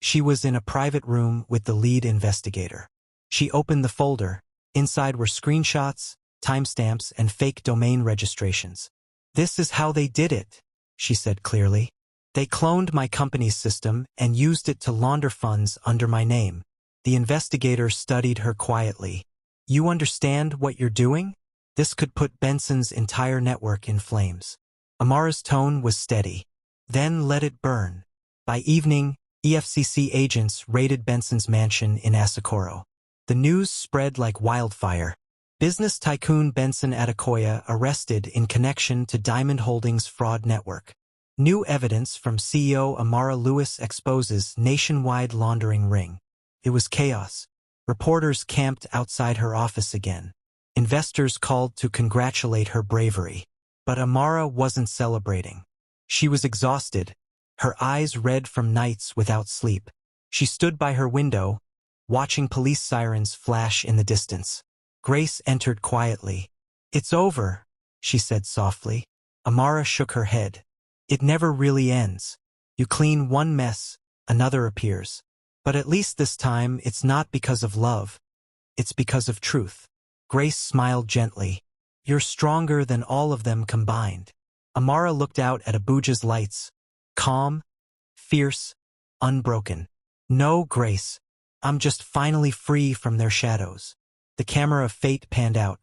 she was in a private room with the lead investigator. She opened the folder. Inside were screenshots, timestamps, and fake domain registrations. This is how they did it, she said clearly. They cloned my company's system and used it to launder funds under my name. The investigator studied her quietly. You understand what you're doing? This could put Benson's entire network in flames. Amara's tone was steady. Then let it burn. By evening, EFCC agents raided Benson's mansion in Asakoro. The news spread like wildfire. Business tycoon Benson Adekoya arrested in connection to Diamond Holdings' fraud network. New evidence from CEO Amara Lewis exposes nationwide laundering ring. It was chaos. Reporters camped outside her office again. Investors called to congratulate her bravery. But Amara wasn't celebrating. She was exhausted, her eyes red from nights without sleep. She stood by her window, watching police sirens flash in the distance. Grace entered quietly. It's over, she said softly. Amara shook her head. It never really ends. You clean one mess, another appears. But at least this time it's not because of love. It's because of truth. Grace smiled gently. You're stronger than all of them combined. Amara looked out at Abuja's lights. Calm, fierce, unbroken. No, Grace. I'm just finally free from their shadows. The camera of fate panned out,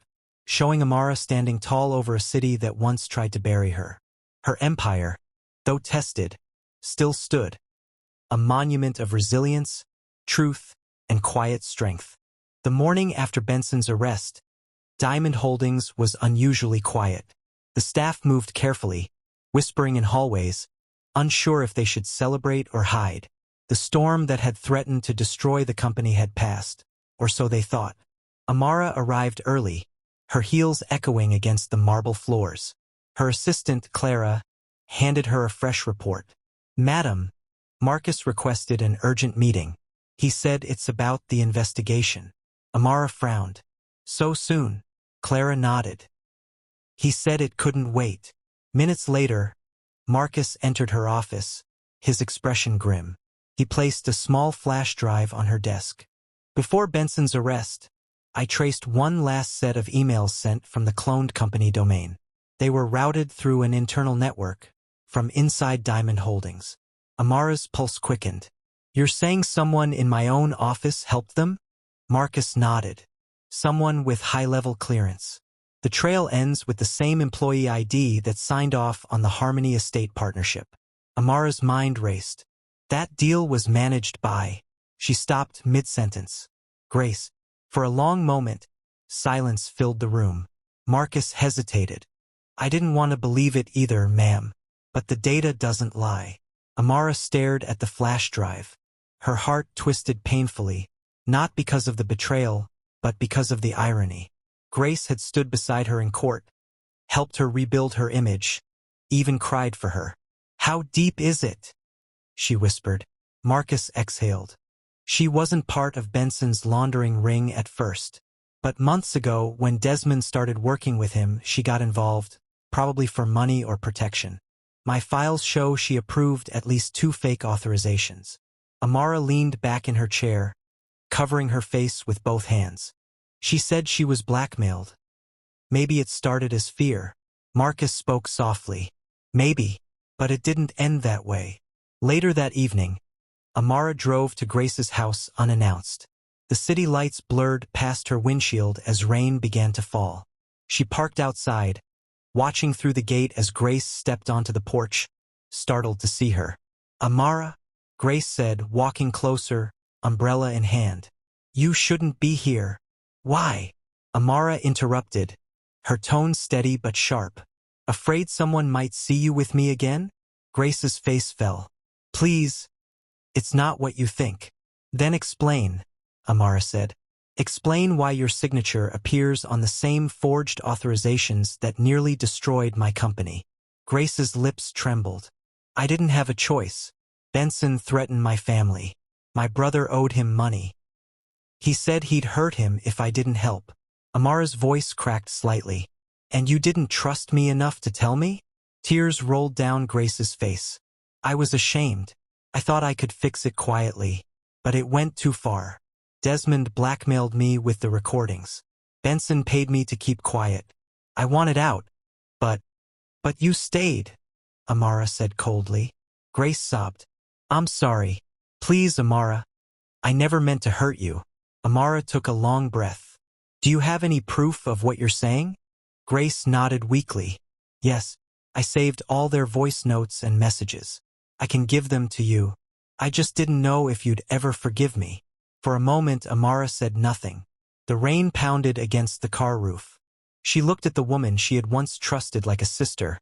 showing Amara standing tall over a city that once tried to bury her. Her empire, though tested, still stood. A monument of resilience, truth, and quiet strength. The morning after Benson's arrest, Diamond Holdings was unusually quiet. The staff moved carefully, whispering in hallways, unsure if they should celebrate or hide. The storm that had threatened to destroy the company had passed, or so they thought. Amara arrived early, her heels echoing against the marble floors. Her assistant, Clara, handed her a fresh report. "Madam, Marcus requested an urgent meeting. He said it's about the investigation." Amara frowned. "So soon?" Clara nodded. "He said it couldn't wait." Minutes later, Marcus entered her office, his expression grim. He placed a small flash drive on her desk. "Before Benson's arrest, I traced one last set of emails sent from the cloned company domain. They were routed through an internal network, from inside Diamond Holdings." Amara's pulse quickened. "You're saying someone in my own office helped them?" Marcus nodded. "Someone with high-level clearance. The trail ends with the same employee ID that signed off on the Harmony Estate partnership." Amara's mind raced. "That deal was managed by—" She stopped mid-sentence. "Grace." For a long moment, silence filled the room. Marcus hesitated. "I didn't want to believe it either, ma'am. But the data doesn't lie." Amara stared at the flash drive. Her heart twisted painfully, not because of the betrayal, but because of the irony. Grace had stood beside her in court, helped her rebuild her image, even cried for her. "How deep is it?" she whispered. Marcus exhaled. She wasn't part of Benson's laundering ring at first. But months ago, when Desmond started working with him, she got involved, probably for money or protection. My files show she approved at least 2 fake authorizations. Amara leaned back in her chair, covering her face with both hands. She said she was blackmailed. Maybe it started as fear. Marcus spoke softly. "Maybe, but it didn't end that way." Later that evening, Amara drove to Grace's house unannounced. The city lights blurred past her windshield as rain began to fall. She parked outside, watching through the gate as Grace stepped onto the porch, startled to see her. "Amara," Grace said, walking closer, umbrella in hand. "You shouldn't be here." "Why?" Amara interrupted, her tone steady but sharp. "Afraid someone might see you with me again?" Grace's face fell. "Please. It's not what you think." "Then explain," Amara said. "Explain why your signature appears on the same forged authorizations that nearly destroyed my company." Grace's lips trembled. "I didn't have a choice. Benson threatened my family. My brother owed him money. He said he'd hurt him if I didn't help." Amara's voice cracked slightly. "And you didn't trust me enough to tell me?" Tears rolled down Grace's face. "I was ashamed. I thought I could fix it quietly, but it went too far. Desmond blackmailed me with the recordings. Benson paid me to keep quiet. I wanted out, but you stayed," Amara said coldly. Grace sobbed. "I'm sorry. Please, Amara. I never meant to hurt you." Amara took a long breath. "Do you have any proof of what you're saying?" Grace nodded weakly. "Yes, I saved all their voice notes and messages. I can give them to you. I just didn't know if you'd ever forgive me." For a moment, Amara said nothing. The rain pounded against the car roof. She looked at the woman she had once trusted like a sister.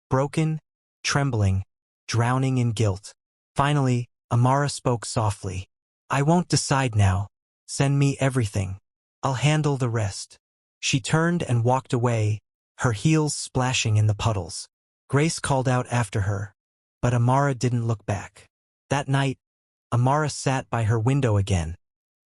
Broken, trembling, drowning in guilt. Finally, Amara spoke softly. "I won't decide now. Send me everything. I'll handle the rest." She turned and walked away, her heels splashing in the puddles. Grace called out after her, but Amara didn't look back. That night, Amara sat by her window again,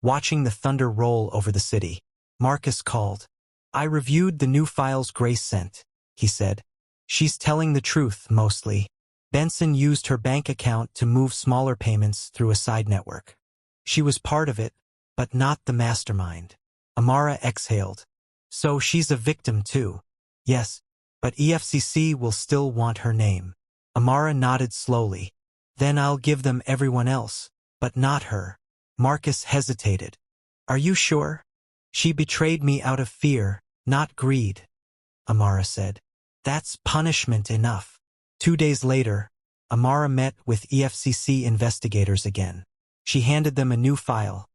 watching the thunder roll over the city. Marcus called. "I reviewed the new files Grace sent," he said. "She's telling the truth, mostly. Benson used her bank account to move smaller payments through a side network. She was part of it, but not the mastermind." Amara exhaled. "So she's a victim too?" "Yes, but EFCC will still want her name." Amara nodded slowly. "Then I'll give them everyone else, but not her." Marcus hesitated. "Are you sure?" "She betrayed me out of fear, not greed," Amara said. "That's punishment enough." 2 days later, Amara met with EFCC investigators again. She handed them a new file,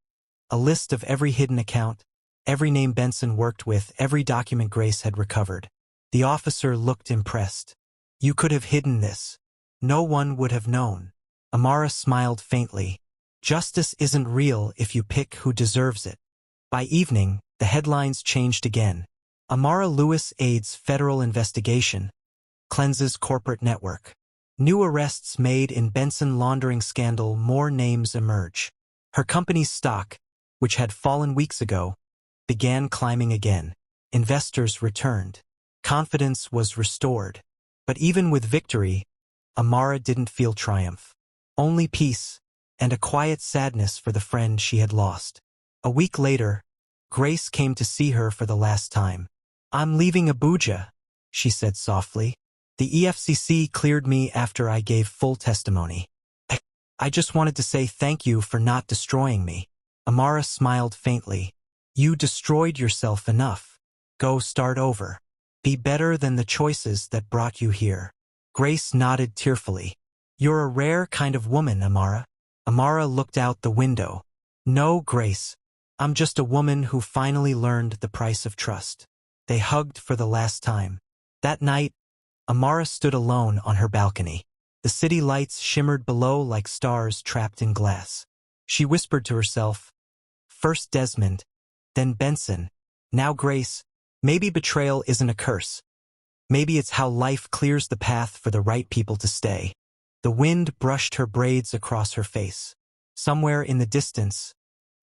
a list of every hidden account, every name Benson worked with, every document Grace had recovered. The officer looked impressed. "You could have hidden this. No one would have known." Amara smiled faintly. "Justice isn't real if you pick who deserves it." By evening, The headlines changed again. Amara Lewis aids federal investigation, cleanses corporate network. New arrests made in Benson laundering scandal, more names emerge. Her company's stock, which had fallen weeks ago, began climbing again. Investors returned. Confidence was restored. But even with victory, Amara didn't feel triumph. Only peace, and a quiet sadness for the friend she had lost. A week later, Grace came to see her for the last time. "I'm leaving Abuja," she said softly. "The EFCC cleared me after I gave full testimony. I just wanted to say thank you for not destroying me." Amara smiled faintly. "You destroyed yourself enough. Go start over. Be better than the choices that brought you here." Grace nodded tearfully. "You're a rare kind of woman, Amara." Amara looked out the window. "No, Grace. I'm just a woman who finally learned the price of trust." They hugged for the last time. That night, Amara stood alone on her balcony. The city lights shimmered below like stars trapped in glass. She whispered to herself, "First Desmond, then Benson, now Grace. Maybe betrayal isn't a curse. Maybe it's how life clears the path for the right people to stay." The wind brushed her braids across her face. Somewhere in the distance,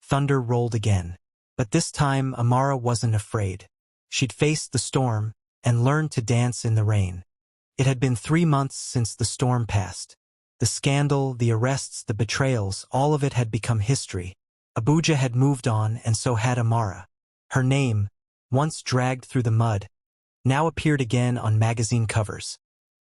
thunder rolled again. But this time, Amara wasn't afraid. She'd faced the storm and learned to dance in the rain. It had been 3 months since the storm passed. The scandal, the arrests, the betrayals, all of it had become history. Abuja had moved on, and so had Amara. Her name, once dragged through the mud, now appeared again on magazine covers.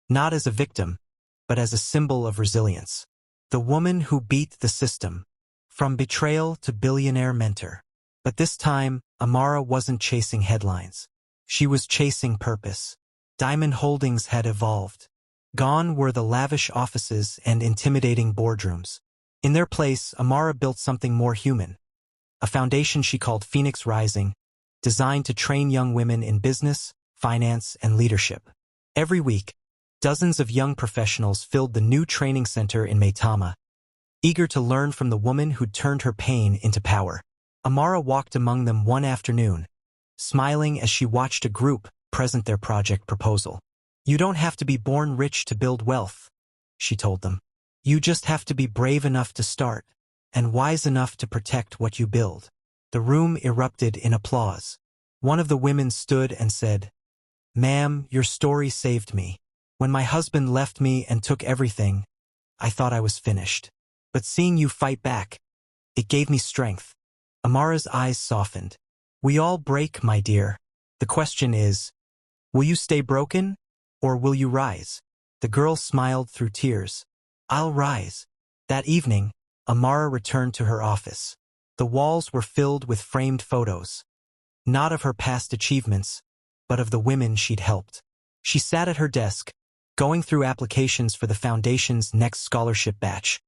Not as a victim, but as a symbol of resilience. The woman who beat the system, from betrayal to billionaire mentor. But this time, Amara wasn't chasing headlines. She was chasing purpose. Diamond Holdings had evolved. Gone were the lavish offices and intimidating boardrooms. In their place, Amara built something more human. A foundation she called Phoenix Rising, designed to train young women in business, finance, and leadership. Every week, dozens of young professionals filled the new training center in Maitama, eager to learn from the woman who'd turned her pain into power. Amara walked among them one afternoon, smiling as she watched a group present their project proposal. "You don't have to be born rich to build wealth," she told them. "You just have to be brave enough to start, and wise enough to protect what you build." The room erupted in applause. One of the women stood and said, "Ma'am, your story saved me. When my husband left me and took everything, I thought I was finished. But seeing you fight back, it gave me strength." Amara's eyes softened. "We all break, my dear. The question is, will you stay broken, or will you rise?" The girl smiled through tears. "I'll rise." That evening, Amara returned to her office. The walls were filled with framed photos, not of her past achievements, but of the women she'd helped. She sat at her desk, going through applications for the foundation's next scholarship batch,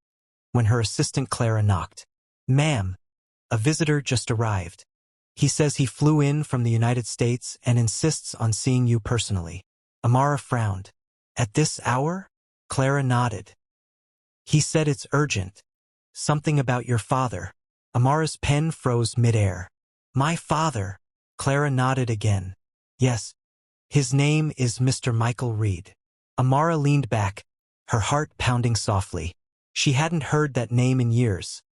when her assistant Clara knocked. "Ma'am, a visitor just arrived. He says he flew in from the United States and insists on seeing you personally." Amara frowned. "At this hour?" Clara nodded. "He said it's urgent. Something about your father." Amara's pen froze midair. "My father?" Clara nodded again. "Yes. His name is Mr. Michael Reed." Amara leaned back, her heart pounding softly. She hadn't heard that name in years.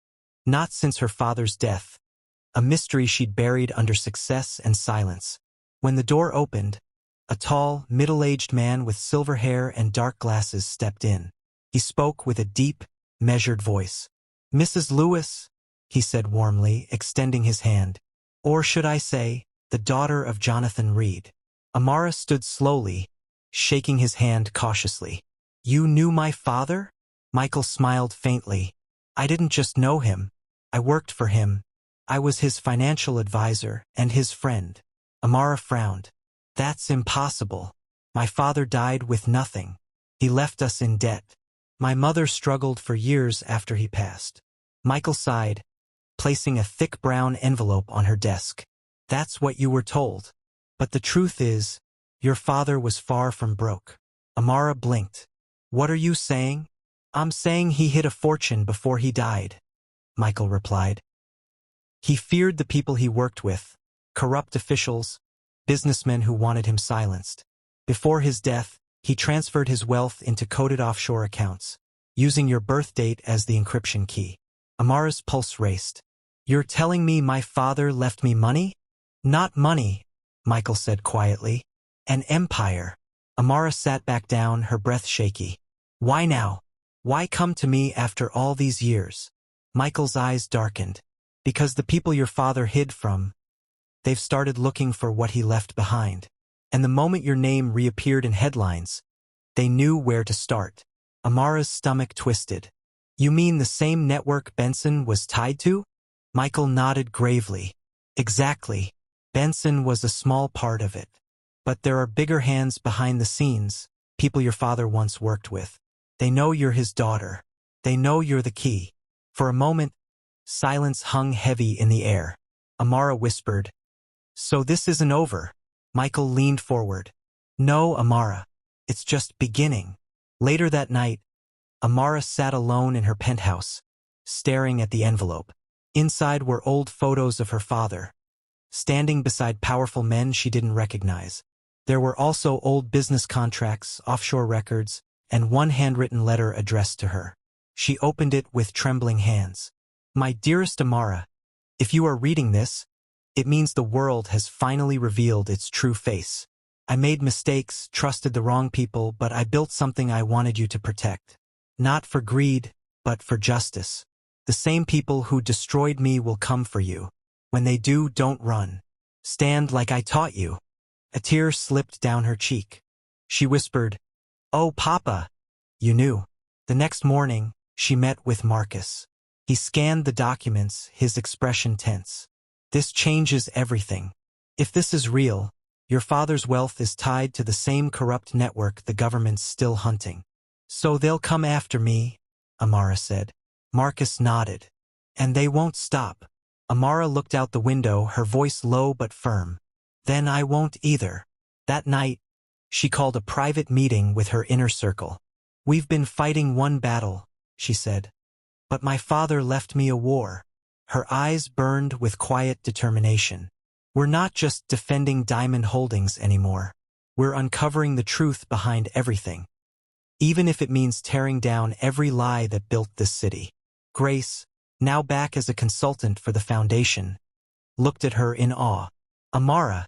Not since her father's death. A mystery she'd buried under success and silence. When the door opened, a tall, middle-aged man with silver hair and dark glasses stepped in. He spoke with a deep, measured voice. "Mrs. Lewis," he said warmly, extending his hand. "Or should I say, the daughter of Jonathan Reed." Amara stood slowly, shaking his hand cautiously. "You knew my father?" Michael smiled faintly. "I didn't just know him. I worked for him. I was his financial advisor and his friend." Amara frowned. "That's impossible. My father died with nothing. He left us in debt. My mother struggled for years after he passed." Michael sighed, placing a thick brown envelope on her desk. "That's what you were told. But the truth is, your father was far from broke." Amara blinked. "What are you saying?" "I'm saying he hid a fortune before he died," Michael replied. "He feared the people he worked with, corrupt officials, businessmen who wanted him silenced. Before his death, he transferred his wealth into coded offshore accounts, using your birth date as the encryption key. Amara's pulse raced. You're telling me my father left me money? Not money, Michael said quietly. An empire. Amara sat back down, her breath shaky. Why now? Why come to me after all these years? Michael's eyes darkened. Because the people your father hid from, they've started looking for what he left behind. And the moment your name reappeared in headlines, they knew where to start. Amara's stomach twisted. You mean the same network Benson was tied to? Michael nodded gravely. Exactly. Benson was a small part of it. But there are bigger hands behind the scenes, people your father once worked with. They know you're his daughter. They know you're the key. For a moment, silence hung heavy in the air. Amara whispered, So this isn't over. Michael leaned forward. No, Amara. It's just beginning. Later that night, Amara sat alone in her penthouse, staring at the envelope. Inside were old photos of her father, standing beside powerful men she didn't recognize. There were also old business contracts, offshore records, and one handwritten letter addressed to her. She opened it with trembling hands. My dearest Amara, if you are reading this, it means the world has finally revealed its true face. I made mistakes, trusted the wrong people, but I built something I wanted you to protect. Not for greed, but for justice. The same people who destroyed me will come for you. When they do, don't run. Stand like I taught you. A tear slipped down her cheek. She whispered, Oh, Papa. You knew. The next morning, she met with Marcus. He scanned the documents, his expression tense. This changes everything. If this is real, your father's wealth is tied to the same corrupt network the government's still hunting. So they'll come after me, Amara said. Marcus nodded. And they won't stop. Amara looked out the window, her voice low but firm. Then I won't either. That night, she called a private meeting with her inner circle. We've been fighting one battle, she said. But my father left me a war. Her eyes burned with quiet determination. We're not just defending Diamond Holdings anymore. We're uncovering the truth behind everything. Even if it means tearing down every lie that built this city. Grace, now back as a consultant for the foundation, looked at her in awe. Amara,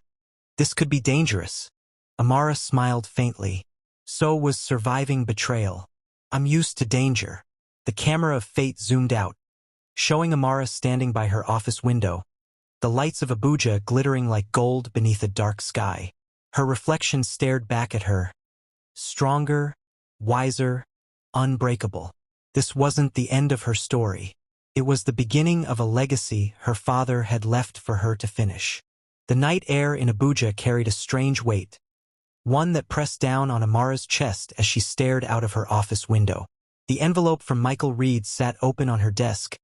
this could be dangerous. Amara smiled faintly. So was surviving betrayal. I'm used to danger. The camera of fate zoomed out, showing Amara standing by her office window, the lights of Abuja glittering like gold beneath a dark sky. Her reflection stared back at her. Stronger, wiser, unbreakable. This wasn't the end of her story. It was the beginning of a legacy her father had left for her to finish. The night air in Abuja carried a strange weight, one that pressed down on Amara's chest as she stared out of her office window. The envelope from Michael Reed sat open on her desk,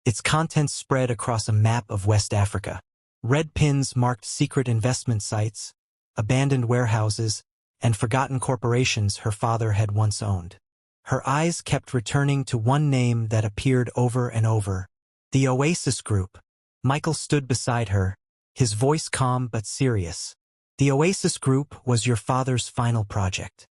its contents spread across a map of West Africa. Red pins marked secret investment sites, abandoned warehouses, and forgotten corporations her father had once owned. Her eyes kept returning to one name that appeared over and over. The Oasis Group. Michael stood beside her, his voice calm but serious. The Oasis Group was your father's final project.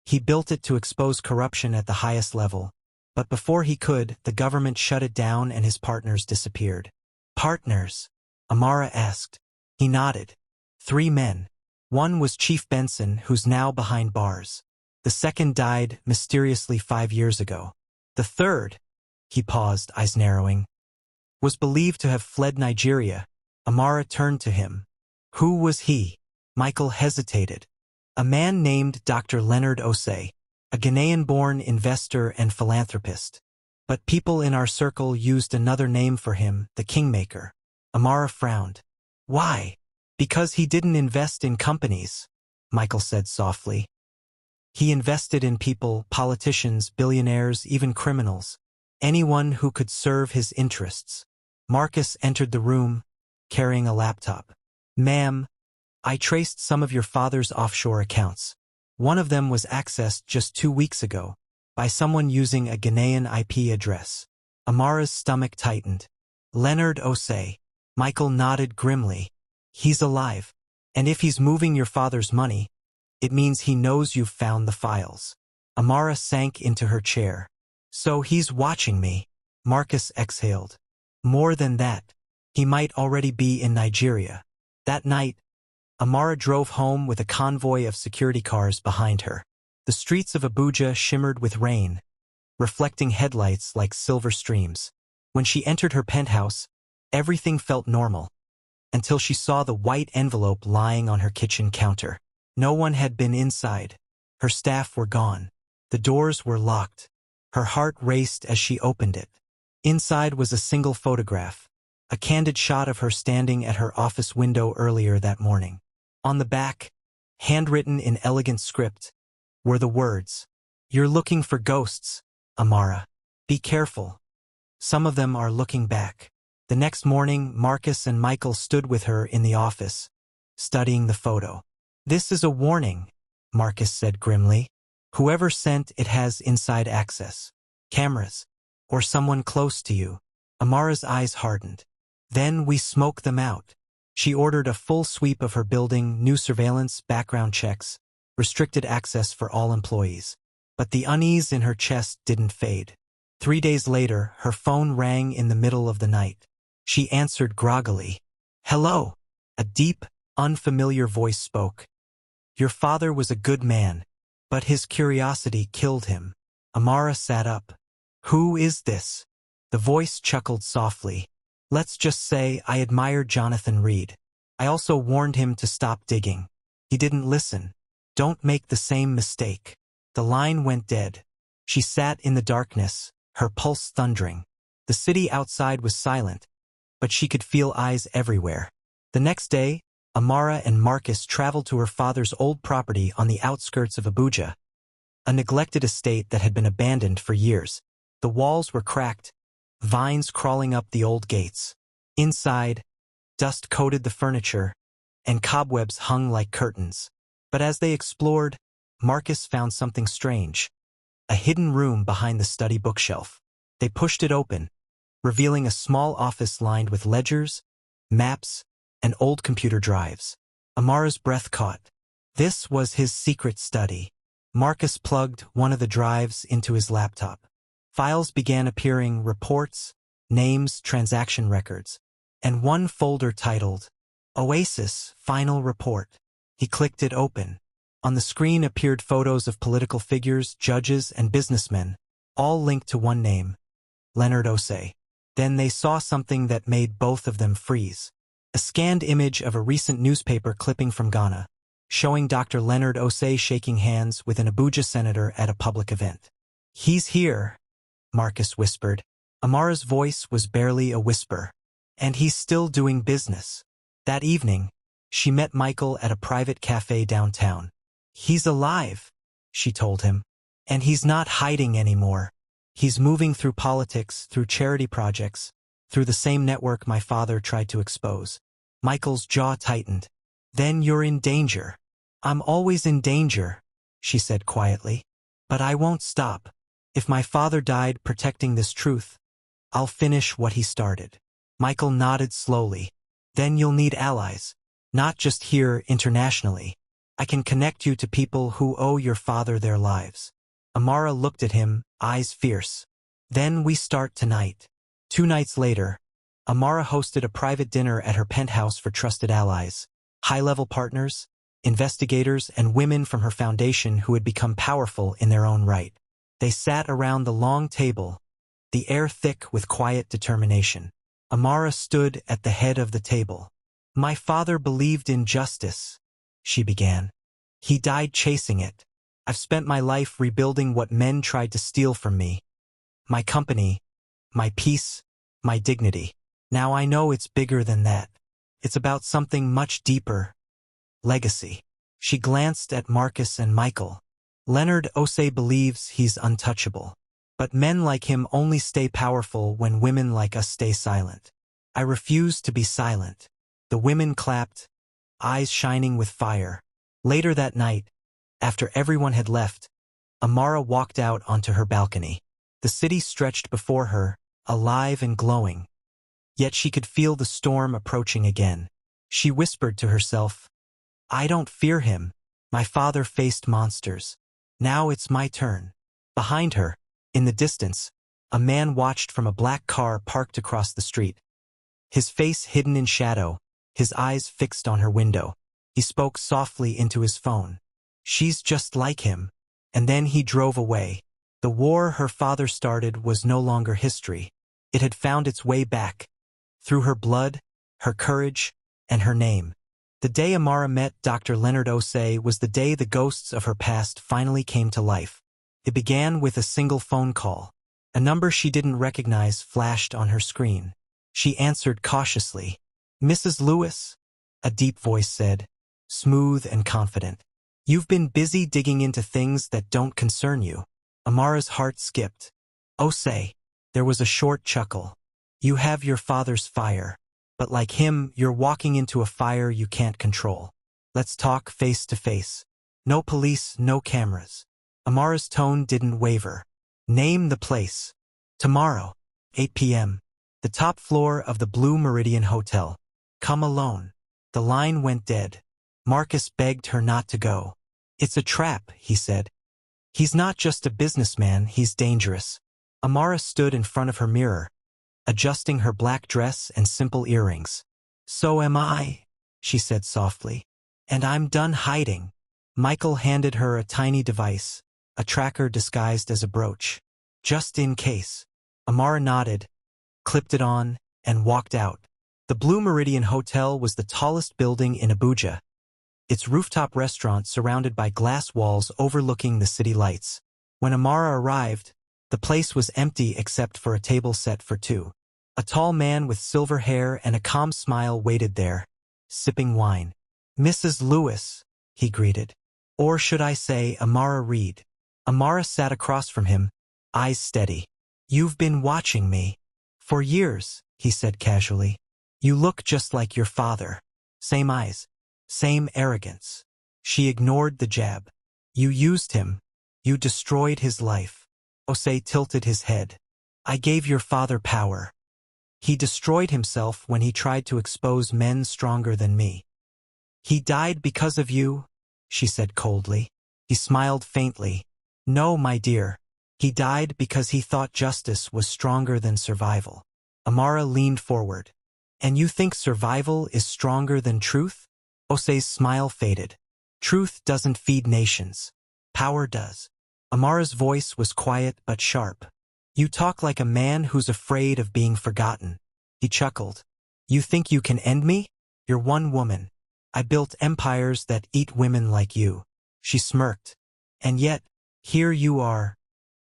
He built it to expose corruption at the highest level. But before he could, the government shut it down and his partners disappeared. Partners? Amara asked. He nodded. 3 men. One was Chief Benson, who's now behind bars. The second died mysteriously 5 years ago. The third, he paused, eyes narrowing, was believed to have fled Nigeria. Amara turned to him. Who was he? Michael hesitated. A man named Dr. Leonard Osei, a Ghanaian-born investor and philanthropist. But people in our circle used another name for him, the Kingmaker. Amara frowned. Why? Because he didn't invest in companies, Michael said softly. He invested in people, politicians, billionaires, even criminals. Anyone who could serve his interests. Marcus entered the room, carrying a laptop. Ma'am, I traced some of your father's offshore accounts. One of them was accessed just 2 weeks ago by someone using a Ghanaian IP address. Amara's stomach tightened. Leonard Osei. Michael nodded grimly. He's alive. And if he's moving your father's money, it means he knows you've found the files. Amara sank into her chair. So he's watching me. Marcus exhaled. More than that, he might already be in Nigeria. That night, Amara drove home with a convoy of security cars behind her. The streets of Abuja shimmered with rain, reflecting headlights like silver streams. When she entered her penthouse, everything felt normal, until she saw the white envelope lying on her kitchen counter. No one had been inside. Her staff were gone. The doors were locked. Her heart raced as she opened it. Inside was a single photograph, a candid shot of her standing at her office window earlier that morning. On the back, handwritten in elegant script, were the words, "You're looking for ghosts, Amara. Be careful. Some of them are looking back." The next morning, Marcus and Michael stood with her in the office, studying the photo. "This is a warning," Marcus said grimly. "Whoever sent it has inside access. Cameras, or someone close to you." Amara's eyes hardened. "Then we smoke them out." She ordered a full sweep of her building, new surveillance, background checks, restricted access for all employees. But the unease in her chest didn't fade. 3 days later, her phone rang in the middle of the night. She answered groggily. "Hello." A deep, unfamiliar voice spoke. "Your father was a good man, but his curiosity killed him." Amara sat up. "Who is this?" The voice chuckled softly. "Let's just say I admired Jonathan Reed. I also warned him to stop digging. He didn't listen. Don't make the same mistake." The line went dead. She sat in the darkness, her pulse thundering. The city outside was silent, but she could feel eyes everywhere. The next day, Amara and Marcus traveled to her father's old property on the outskirts of Abuja, a neglected estate that had been abandoned for years. The walls were cracked, vines crawling up the old gates. Inside, dust coated the furniture, and cobwebs hung like curtains. But as they explored, Marcus found something strange. A hidden room behind the study bookshelf. They pushed it open, revealing a small office lined with ledgers, maps, and old computer drives. Amara's breath caught. This was his secret study. Marcus plugged one of the drives into his laptop. Files began appearing, reports, names, transaction records, and one folder titled, "Oasis Final Report." He clicked it open. On the screen appeared photos of political figures, judges, and businessmen, all linked to one name, Leonard Osei. Then they saw something that made both of them freeze. A scanned image of a recent newspaper clipping from Ghana, showing Dr. Leonard Osei shaking hands with an Abuja senator at a public event. "He's here," Marcus whispered. Amara's voice was barely a whisper. "And he's still doing business." That evening, she met Michael at a private cafe downtown. "He's alive," she told him. "And he's not hiding anymore. He's moving through politics, through charity projects, through the same network my father tried to expose." Michael's jaw tightened. "Then you're in danger." "I'm always in danger," she said quietly. "But I won't stop. If my father died protecting this truth, I'll finish what he started." Michael nodded slowly. "Then you'll need allies, not just here, internationally. I can connect you to people who owe your father their lives." Amara looked at him, eyes fierce. "Then we start tonight." 2 nights later, Amara hosted a private dinner at her penthouse for trusted allies, high-level partners, investigators, and women from her foundation who had become powerful in their own right. They sat around the long table, the air thick with quiet determination. Amara stood at the head of the table. "My father believed in justice," she began. "He died chasing it. I've spent my life rebuilding what men tried to steal from me. My company, my peace, my dignity. Now I know it's bigger than that. It's about something much deeper. Legacy." She glanced at Marcus and Michael. "Leonard Osei believes he's untouchable. But men like him only stay powerful when women like us stay silent. I refuse to be silent." The women clapped, eyes shining with fire. Later that night, after everyone had left, Amara walked out onto her balcony. The city stretched before her, alive and glowing. Yet she could feel the storm approaching again. She whispered to herself, I don't fear him. My father faced monsters. Now it's my turn. Behind her, in the distance, a man watched from a black car parked across the street. His face hidden in shadow, his eyes fixed on her window. He spoke softly into his phone. She's just like him. And then he drove away. The war her father started was no longer history. It had found its way back. Through her blood, her courage, and her name. The day Amara met Dr. Leonard Osei was the day the ghosts of her past finally came to life. It began with a single phone call. A number she didn't recognize flashed on her screen. She answered cautiously. Mrs. Lewis? A deep voice said, smooth and confident. You've been busy digging into things that don't concern you. Amara's heart skipped. Osei. There was a short chuckle. You have your father's fire. But like him, you're walking into a fire you can't control. Let's talk face to face. No police, no cameras. Amara's tone didn't waver. Name the place. Tomorrow, 8 p.m. The top floor of the Blue Meridian Hotel. Come alone. The line went dead. Marcus begged her not to go. It's a trap, he said. He's not just a businessman, he's dangerous. Amara stood in front of her mirror, adjusting her black dress and simple earrings. So am I, she said softly. And I'm done hiding. Michael handed her a tiny device, a tracker disguised as a brooch. Just in case. Amara nodded, clipped it on, and walked out. The Blue Meridian Hotel was the tallest building in Abuja, its rooftop restaurant surrounded by glass walls overlooking the city lights. When Amara arrived, the place was empty except for a table set for two. A tall man with silver hair and a calm smile waited there, sipping wine. Mrs. Lewis, he greeted. Or should I say Amara Reed. Amara sat across from him, eyes steady. You've been watching me. For years, he said casually. You look just like your father. Same eyes. Same arrogance. She ignored the jab. You used him. You destroyed his life. Osei tilted his head. I gave your father power. He destroyed himself when he tried to expose men stronger than me. He died because of you, she said coldly. He smiled faintly. No, my dear. He died because he thought justice was stronger than survival. Amara leaned forward. And you think survival is stronger than truth? Osei's smile faded. Truth doesn't feed nations. Power does. Amara's voice was quiet but sharp. You talk like a man who's afraid of being forgotten. He chuckled. You think you can end me? You're one woman. I built empires that eat women like you. She smirked. And yet, here you are,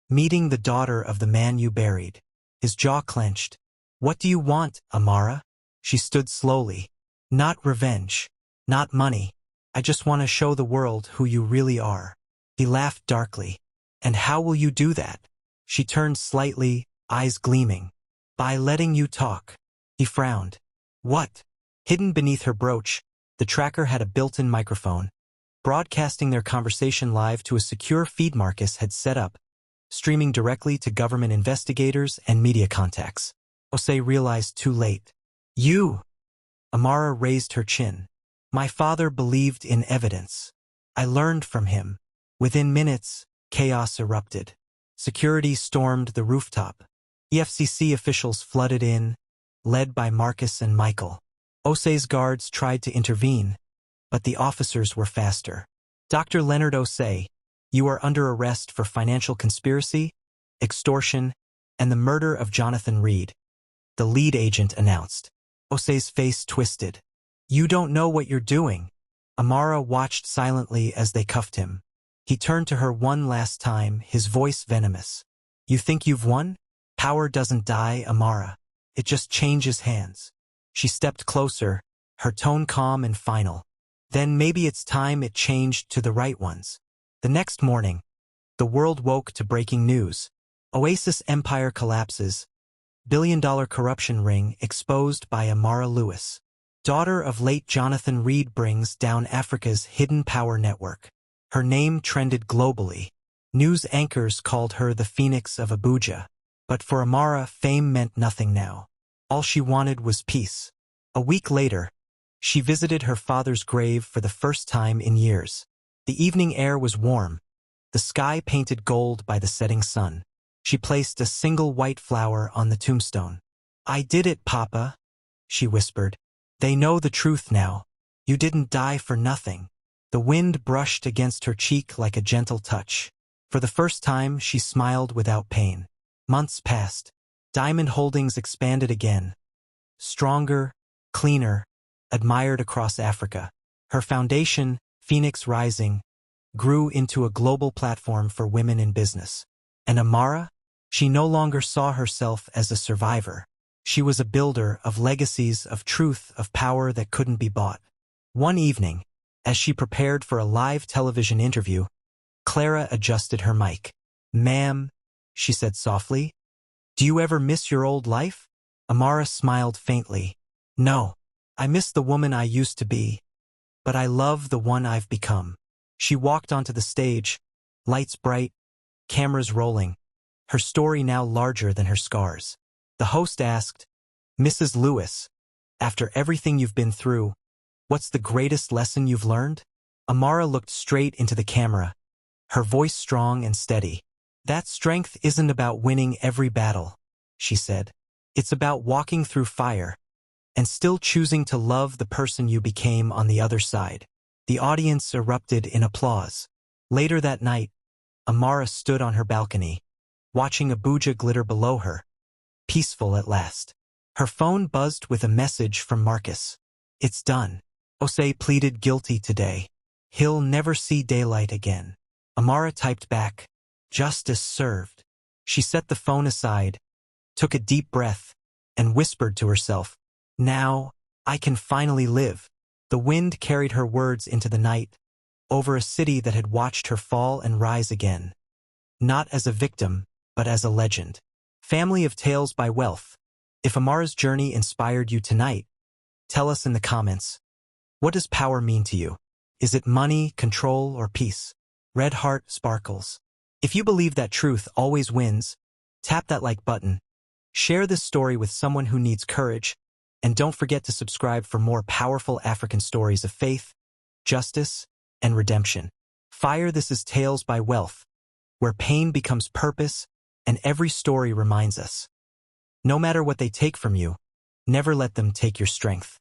meeting the daughter of the man you buried. His jaw clenched. What do you want, Amara? She stood slowly. Not revenge. Not money. I just want to show the world who you really are. He laughed darkly. And how will you do that? She turned slightly, eyes gleaming. By letting you talk. He frowned. What? Hidden beneath her brooch, the tracker had a built-in microphone, broadcasting their conversation live to a secure feed Marcus had set up, streaming directly to government investigators and media contacts. Osei realized too late. You! Amara raised her chin. My father believed in evidence. I learned from him. Within minutes, chaos erupted. Security stormed the rooftop. EFCC officials flooded in, led by Marcus and Michael. Osei's guards tried to intervene, but the officers were faster. Dr. Leonard Osei, you are under arrest for financial conspiracy, extortion, and the murder of Jonathan Reed, the lead agent announced. Osei's face twisted. You don't know what you're doing. Amara watched silently as they cuffed him. He turned to her one last time, his voice venomous. You think you've won? Power doesn't die, Amara. It just changes hands. She stepped closer, her tone calm and final. Then maybe it's time it changed to the right ones. The next morning, the world woke to breaking news. Oasis empire collapses. Billion-dollar corruption ring exposed by Amara Lewis. Daughter of late Jonathan Reed brings down Africa's hidden power network. Her name trended globally. News anchors called her the Phoenix of Abuja. But for Amara, fame meant nothing now. All she wanted was peace. A week later, She visited her father's grave for the first time in years. The evening air was warm, the sky painted gold by the setting sun. She placed a single white flower on the tombstone. "I did it, Papa," she whispered. "They know the truth now. You didn't die for nothing." The wind brushed against her cheek like a gentle touch. For the first time, she smiled without pain. Months passed. Diamond Holdings expanded again. Stronger, cleaner, admired across Africa. Her foundation, Phoenix Rising, grew into a global platform for women in business. And Amara? She no longer saw herself as a survivor. She was a builder of legacies, of truth, of power that couldn't be bought. One evening, as she prepared for a live television interview, Clara adjusted her mic. "Ma'am," she said softly, "do you ever miss your old life?" Amara smiled faintly. "No, I miss the woman I used to be, but I love the one I've become." She walked onto the stage, lights bright, cameras rolling, her story now larger than her scars. The host asked, "Mrs. Lewis, after everything you've been through, what's the greatest lesson you've learned?" Amara looked straight into the camera, her voice strong and steady. "That strength isn't about winning every battle," she said. "It's about walking through fire and still choosing to love the person you became on the other side." The audience erupted in applause. Later that night, Amara stood on her balcony, watching Abuja glitter below her, peaceful at last. Her phone buzzed with a message from Marcus. "It's done. Osei pleaded guilty today. He'll never see daylight again." Amara typed back, "Justice served." She set the phone aside, took a deep breath, and whispered to herself, "Now, I can finally live." The wind carried her words into the night, over a city that had watched her fall and rise again. Not as a victim, but as a legend. Family of Tales by Wealth. If Amara's journey inspired you tonight, tell us in the comments. What does power mean to you? Is it money, control, or peace? Red heart sparkles. If you believe that truth always wins, tap that like button. Share this story with someone who needs courage, and don't forget to subscribe for more powerful African stories of faith, justice, and redemption. Fire, this is Tales by Wealth, where pain becomes purpose, and every story reminds us. No matter what they take from you, never let them take your strength.